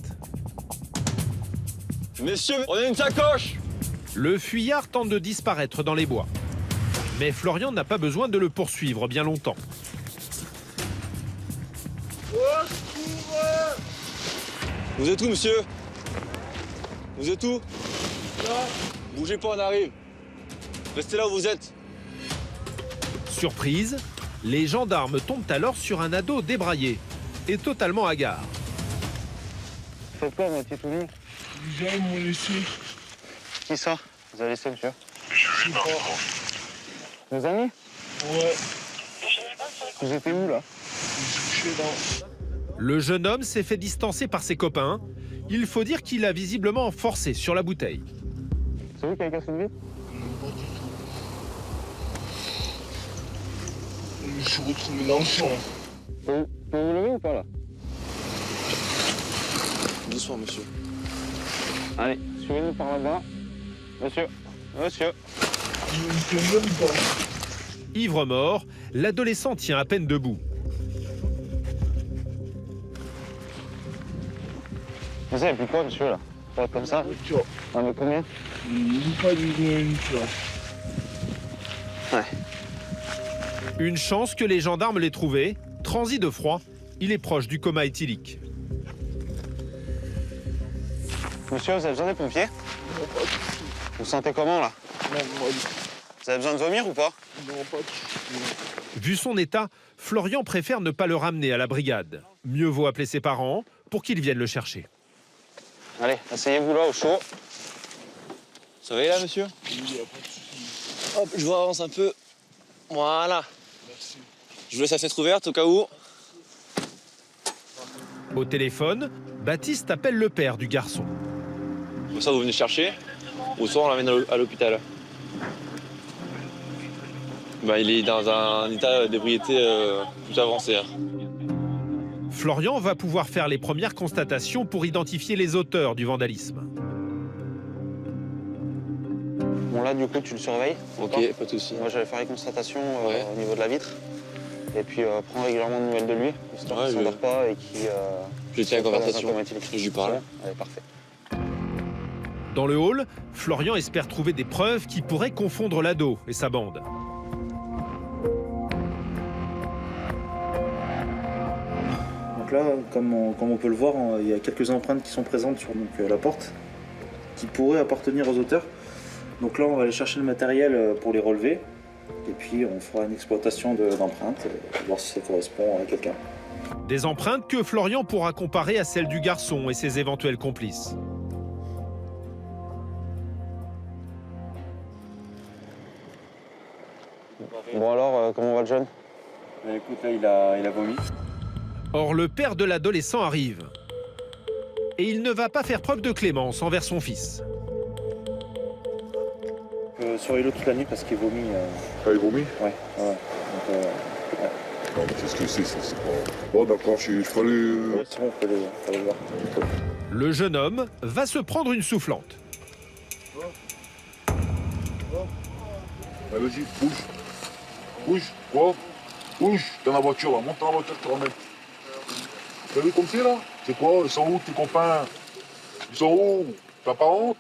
Messieurs, on a une sacoche! Le fuyard tente de disparaître dans les bois. Mais Florian n'a pas besoin de le poursuivre bien longtemps. Vous êtes où, monsieur? Vous êtes où? Là. Bougez pas, on arrive. Restez là où vous êtes. Surprise, les gendarmes tombent alors sur un ado débraillé et totalement hagard. Faites quoi, mon petit Toulouse? Les gens m'ont laissé. Qui ça? Vous avez laissé, monsieur? Je sais pas. Vos amis? Ouais. Vous étiez où, là? Le jeune homme s'est fait distancer par ses copains. Il faut dire qu'il a visiblement forcé sur la bouteille. C'est vous qui avez cassé le vitre? Je me suis retrouvé dans le champ. Vous vous levez ou pas, là? Bonsoir, monsieur. Allez, suivez-nous par là-bas. Monsieur, monsieur. Ivre mort, l'adolescent tient à peine debout. Vous avez plus quoi, monsieur, là? Pour être comme ça? Ah, mais combien? Pas une Ouais. Une chance que les gendarmes l'aient trouvé. Transi de froid, il est proche du coma éthylique. Monsieur, vous avez besoin des pompiers? Vous vous sentez comment, là? Vous avez besoin de vomir ou pas? Non, pas de soucis. Vu son état, Florian préfère ne pas le ramener à la brigade. Mieux vaut appeler ses parents pour qu'ils viennent le chercher. Allez, asseyez-vous là, au chaud. Ça va là, monsieur? Hop, je vous avance un peu. Voilà. Merci. Je vous laisse la fenêtre ouverte au cas où. Au téléphone, Baptiste appelle le père du garçon. Comme ça, vous venez chercher. Ou soit on l'amène à l'hôpital. Bah, il est dans un état d'ébriété plus avancé. Hein. Florian va pouvoir faire les premières constatations pour identifier les auteurs du vandalisme. Bon, là, du coup, tu le surveilles. Ok, pas de soucis. Moi, j'allais faire les constatations au niveau de la vitre. Et puis, prends régulièrement de nouvelles de lui, histoire qu'il ne s'endort pas et qu'il... je tiens la conversation. Je lui parle. Allez, parfait. Dans le hall, Florian espère trouver des preuves qui pourraient confondre l'ado et sa bande. Donc là, comme on peut le voir, il y a quelques empreintes qui sont présentes sur la porte, qui pourraient appartenir aux auteurs. Donc là, on va aller chercher le matériel pour les relever, et puis on fera une exploitation d'empreintes, voir si ça correspond à quelqu'un. Des empreintes que Florian pourra comparer à celles du garçon et ses éventuels complices. Bon alors, comment va le jeune? Écoute, là, il a vomi. Or, le père de l'adolescent arrive. Et il ne va pas faire preuve de clémence envers son fils. Surveille-le toute la nuit parce qu'il vomit. Ah, il vomit? Ouais. Donc, non, mais qu'est-ce que c'est, ça? C'est pas... Bon, d'accord, je peux aller... Ouais, c'est bon, on peut aller le voir. Le jeune homme va se prendre une soufflante. Allez, vas-y, bouge. Bouge, quoi? Bouge, dans la voiture, là. Monte dans la voiture, je te ramène. T'as vu comme c'est, là? C'est quoi? Ils sont où, tes copains? Ils sont où? T'as pas honte?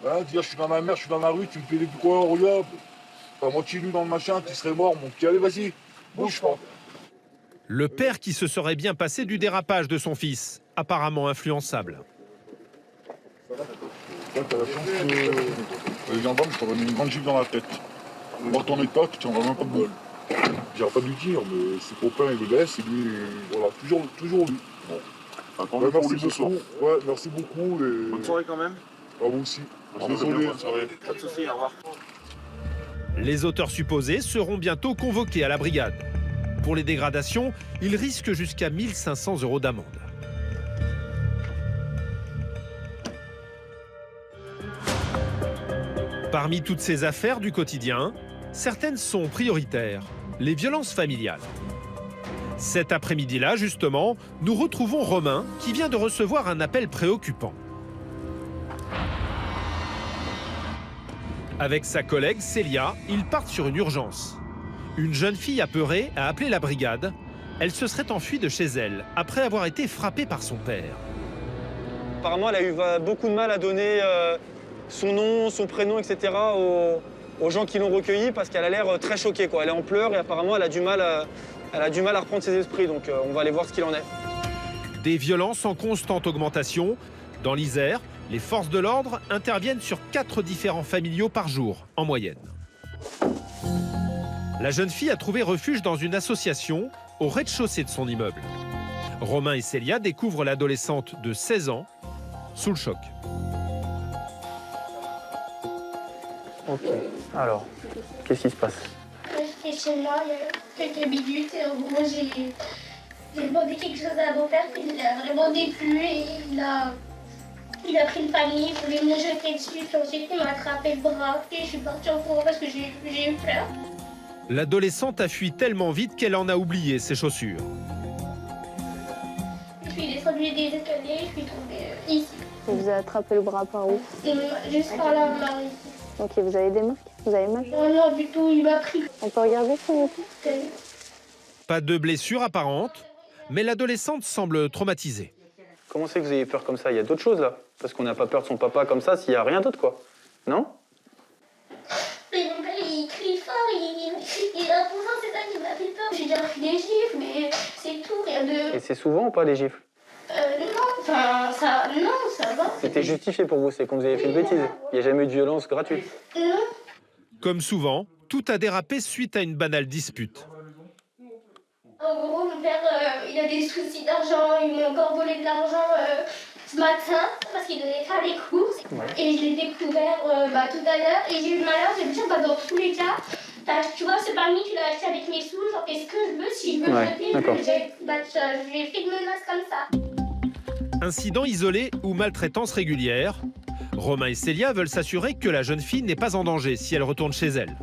Hein, dire, je suis dans la mer, je suis dans la rue, tu me fais des quoi, regarde. T'as moitié nu dans le machin, tu serais mort, mon petit. Allez, vas-y, bouge pas. Le père qui se serait bien passé du dérapage de son fils, apparemment influençable. Là, t'as la chance que les gendarmes t'ont donné une grande gifle dans la tête. Voir ton état, tu tiendras même pas de bol. J'irai pas lui dire, mais ses copains, ils le laissent, et lui, voilà, toujours lui. Bon. Ouais, merci beaucoup. Ouais, merci beaucoup. Et... Bonne soirée quand même. À vous aussi. Désolé. Bonne soirée. Pas de soucis, au revoir. Les auteurs supposés seront bientôt convoqués à la brigade. Pour les dégradations, ils risquent jusqu'à 1 500 € d'amende. Parmi toutes ces affaires du quotidien, certaines sont prioritaires, les violences familiales. Cet après-midi-là, justement, nous retrouvons Romain qui vient de recevoir un appel préoccupant. Avec sa collègue Célia, ils partent sur une urgence. Une jeune fille apeurée a appelé la brigade. Elle se serait enfuie de chez elle après avoir été frappée par son père. Apparemment, elle a eu beaucoup de mal à donner son nom, son prénom, etc. aux gens qui l'ont recueillie parce qu'elle a l'air très choquée, quoi. Elle est en pleurs et apparemment, elle a du mal à reprendre ses esprits. Donc, on va aller voir ce qu'il en est. Des violences en constante augmentation. Dans l'Isère, les forces de l'ordre interviennent sur 4 différents familiaux par jour, en moyenne. La jeune fille a trouvé refuge dans une association au rez-de-chaussée de son immeuble. Romain et Célia découvrent l'adolescente de 16 ans sous le choc. Ok, alors, qu'est-ce qui se passe? J'étais chez moi il y a quelques minutes et en gros j'ai demandé quelque chose à mon père, il a vraiment déplu et il a pris une famille, il voulait me jeter dessus, puis ensuite il m'a attrapé le bras et je suis partie en courant parce que j'ai eu peur. L'adolescente a fui tellement vite qu'elle en a oublié ses chaussures. Je suis descendue des escaliers, je suis tombée ici. Il vous a attrapé le bras par où? Juste par là, ici. Ok, vous avez des marques? Vous avez mal? Non, du tout, il m'a pris. On peut regarder s'il vous plaît? Pas de blessure apparente, mais l'adolescente semble traumatisée. Comment c'est que vous avez peur comme ça? Il y a d'autres choses là. Parce qu'on n'a pas peur de son papa comme ça s'il n'y a rien d'autre, quoi. Non? Mais mon père, il crie fort, il est imposant, c'est ça qui m'a fait peur. J'ai déjà pris des gifles, mais c'est tout, rien de... Et c'est souvent ou pas les gifles? Non, enfin, ça va. C'était justifié pour vous, c'est quand vous avez fait une bêtise. Il n'y a jamais eu de violence gratuite. Non. Comme souvent, tout a dérapé suite à une banale dispute. En gros, mon père, il a des soucis d'argent, il m'a encore volé de l'argent ce matin parce qu'il devait faire les courses. Ouais. Et je l'ai découvert tout à l'heure et j'ai eu le malheur de me dire, dans tous les cas, tu vois, ce permis, tu l'as acheté avec mes sous, genre, est-ce que je veux, si je veux le jeter, je lui ai fait une menace comme ça. Incident isolé ou maltraitance régulière, Romain et Célia veulent s'assurer que la jeune fille n'est pas en danger si elle retourne chez elle.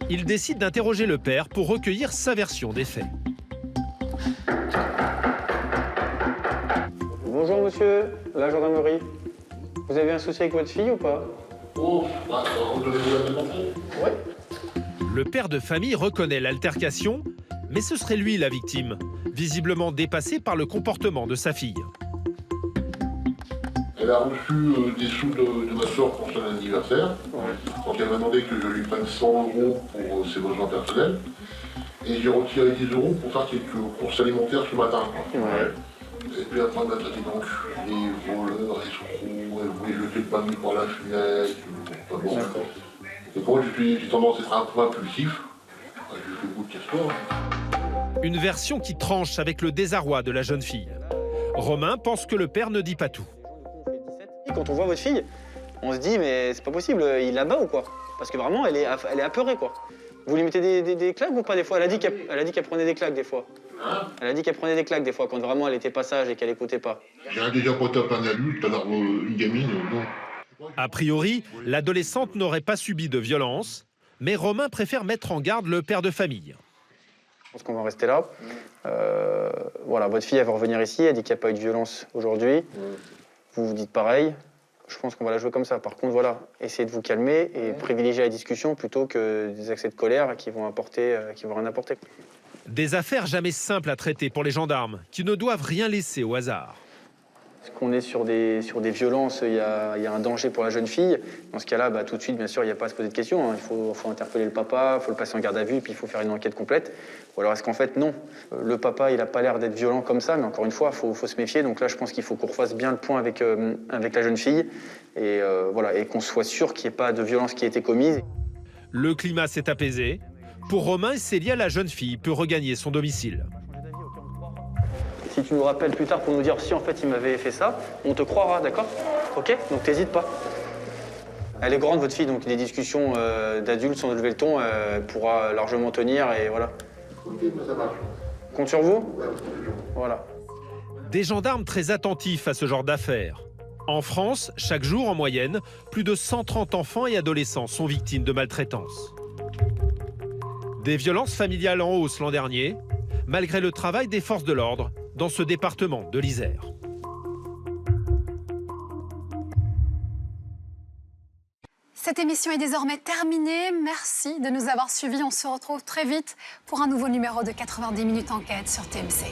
Ils décident d'interroger le père pour recueillir sa version des faits. Bonjour monsieur, la gendarmerie. Vous avez un souci avec votre fille ou pas? Oh, ouais. Le père de famille reconnaît l'altercation, mais ce serait lui la victime, visiblement dépassé par le comportement de sa fille. Elle a reçu des sous de ma soeur pour son anniversaire. Donc elle m'a demandé que je lui prenne 100 € pour ses besoins personnels. Et j'ai retiré 10 € pour faire quelques courses alimentaires ce matin. Ouais. Et puis après, elle m'a traité d'enculé, voleur, escroc, elle voulait jeter le permis par la fenêtre. Bon. Et moi, j'ai tendance à être un peu impulsif. J'ai fait beaucoup de casse-toi. Une version qui tranche avec le désarroi de la jeune fille. Romain pense que le père ne dit pas tout. Quand on voit votre fille, on se dit mais c'est pas possible, il la bat ou quoi? Parce que vraiment elle est apeurée quoi. Vous lui mettez des claques ou pas des fois? Elle a dit qu'elle prenait des claques des fois. Elle a dit qu'elle prenait des claques des fois quand vraiment elle était pas sage et qu'elle écoutait pas. J'ai déjà pas tapé un adulte, alors une gamine, non. A priori, l'adolescente n'aurait pas subi de violence, mais Romain préfère mettre en garde le père de famille. Je pense qu'on va rester là. Voilà, votre fille elle va revenir ici, elle dit qu'il n'y a pas eu de violence aujourd'hui. Vous vous dites pareil, je pense qu'on va la jouer comme ça. Par contre, voilà, essayez de vous calmer et privilégier la discussion plutôt que des accès de colère qui vont rien apporter. Des affaires jamais simples à traiter pour les gendarmes, qui ne doivent rien laisser au hasard. Parce qu'on est sur des violences, il y a un danger pour la jeune fille. Dans ce cas-là, tout de suite, bien sûr, il n'y a pas à se poser de questions. Il faut interpeller le papa, il faut le passer en garde à vue, puis il faut faire une enquête complète. Ou alors est-ce qu'en fait, non, le papa, il n'a pas l'air d'être violent comme ça, mais encore une fois, il faut se méfier. Donc là, je pense qu'il faut qu'on refasse bien le point avec la jeune fille et qu'on soit sûr qu'il n'y ait pas de violence qui ait été commise. Le climat s'est apaisé. Pour Romain et Célia, la jeune fille peut regagner son domicile. Si tu nous rappelles plus tard pour nous dire si en fait il m'avait fait ça, on te croira, d'accord? Ok? Donc t'hésites pas. Elle est grande, votre fille, donc les discussions d'adultes sans lever le ton, elle pourra largement tenir et voilà. Compte sur vous? Voilà. Des gendarmes très attentifs à ce genre d'affaires. En France, chaque jour en moyenne, plus de 130 enfants et adolescents sont victimes de maltraitance. Des violences familiales en hausse l'an dernier, malgré le travail des forces de l'ordre dans ce département de l'Isère. Cette émission est désormais terminée. Merci de nous avoir suivis. On se retrouve très vite pour un nouveau numéro de 90 minutes enquête sur TMC.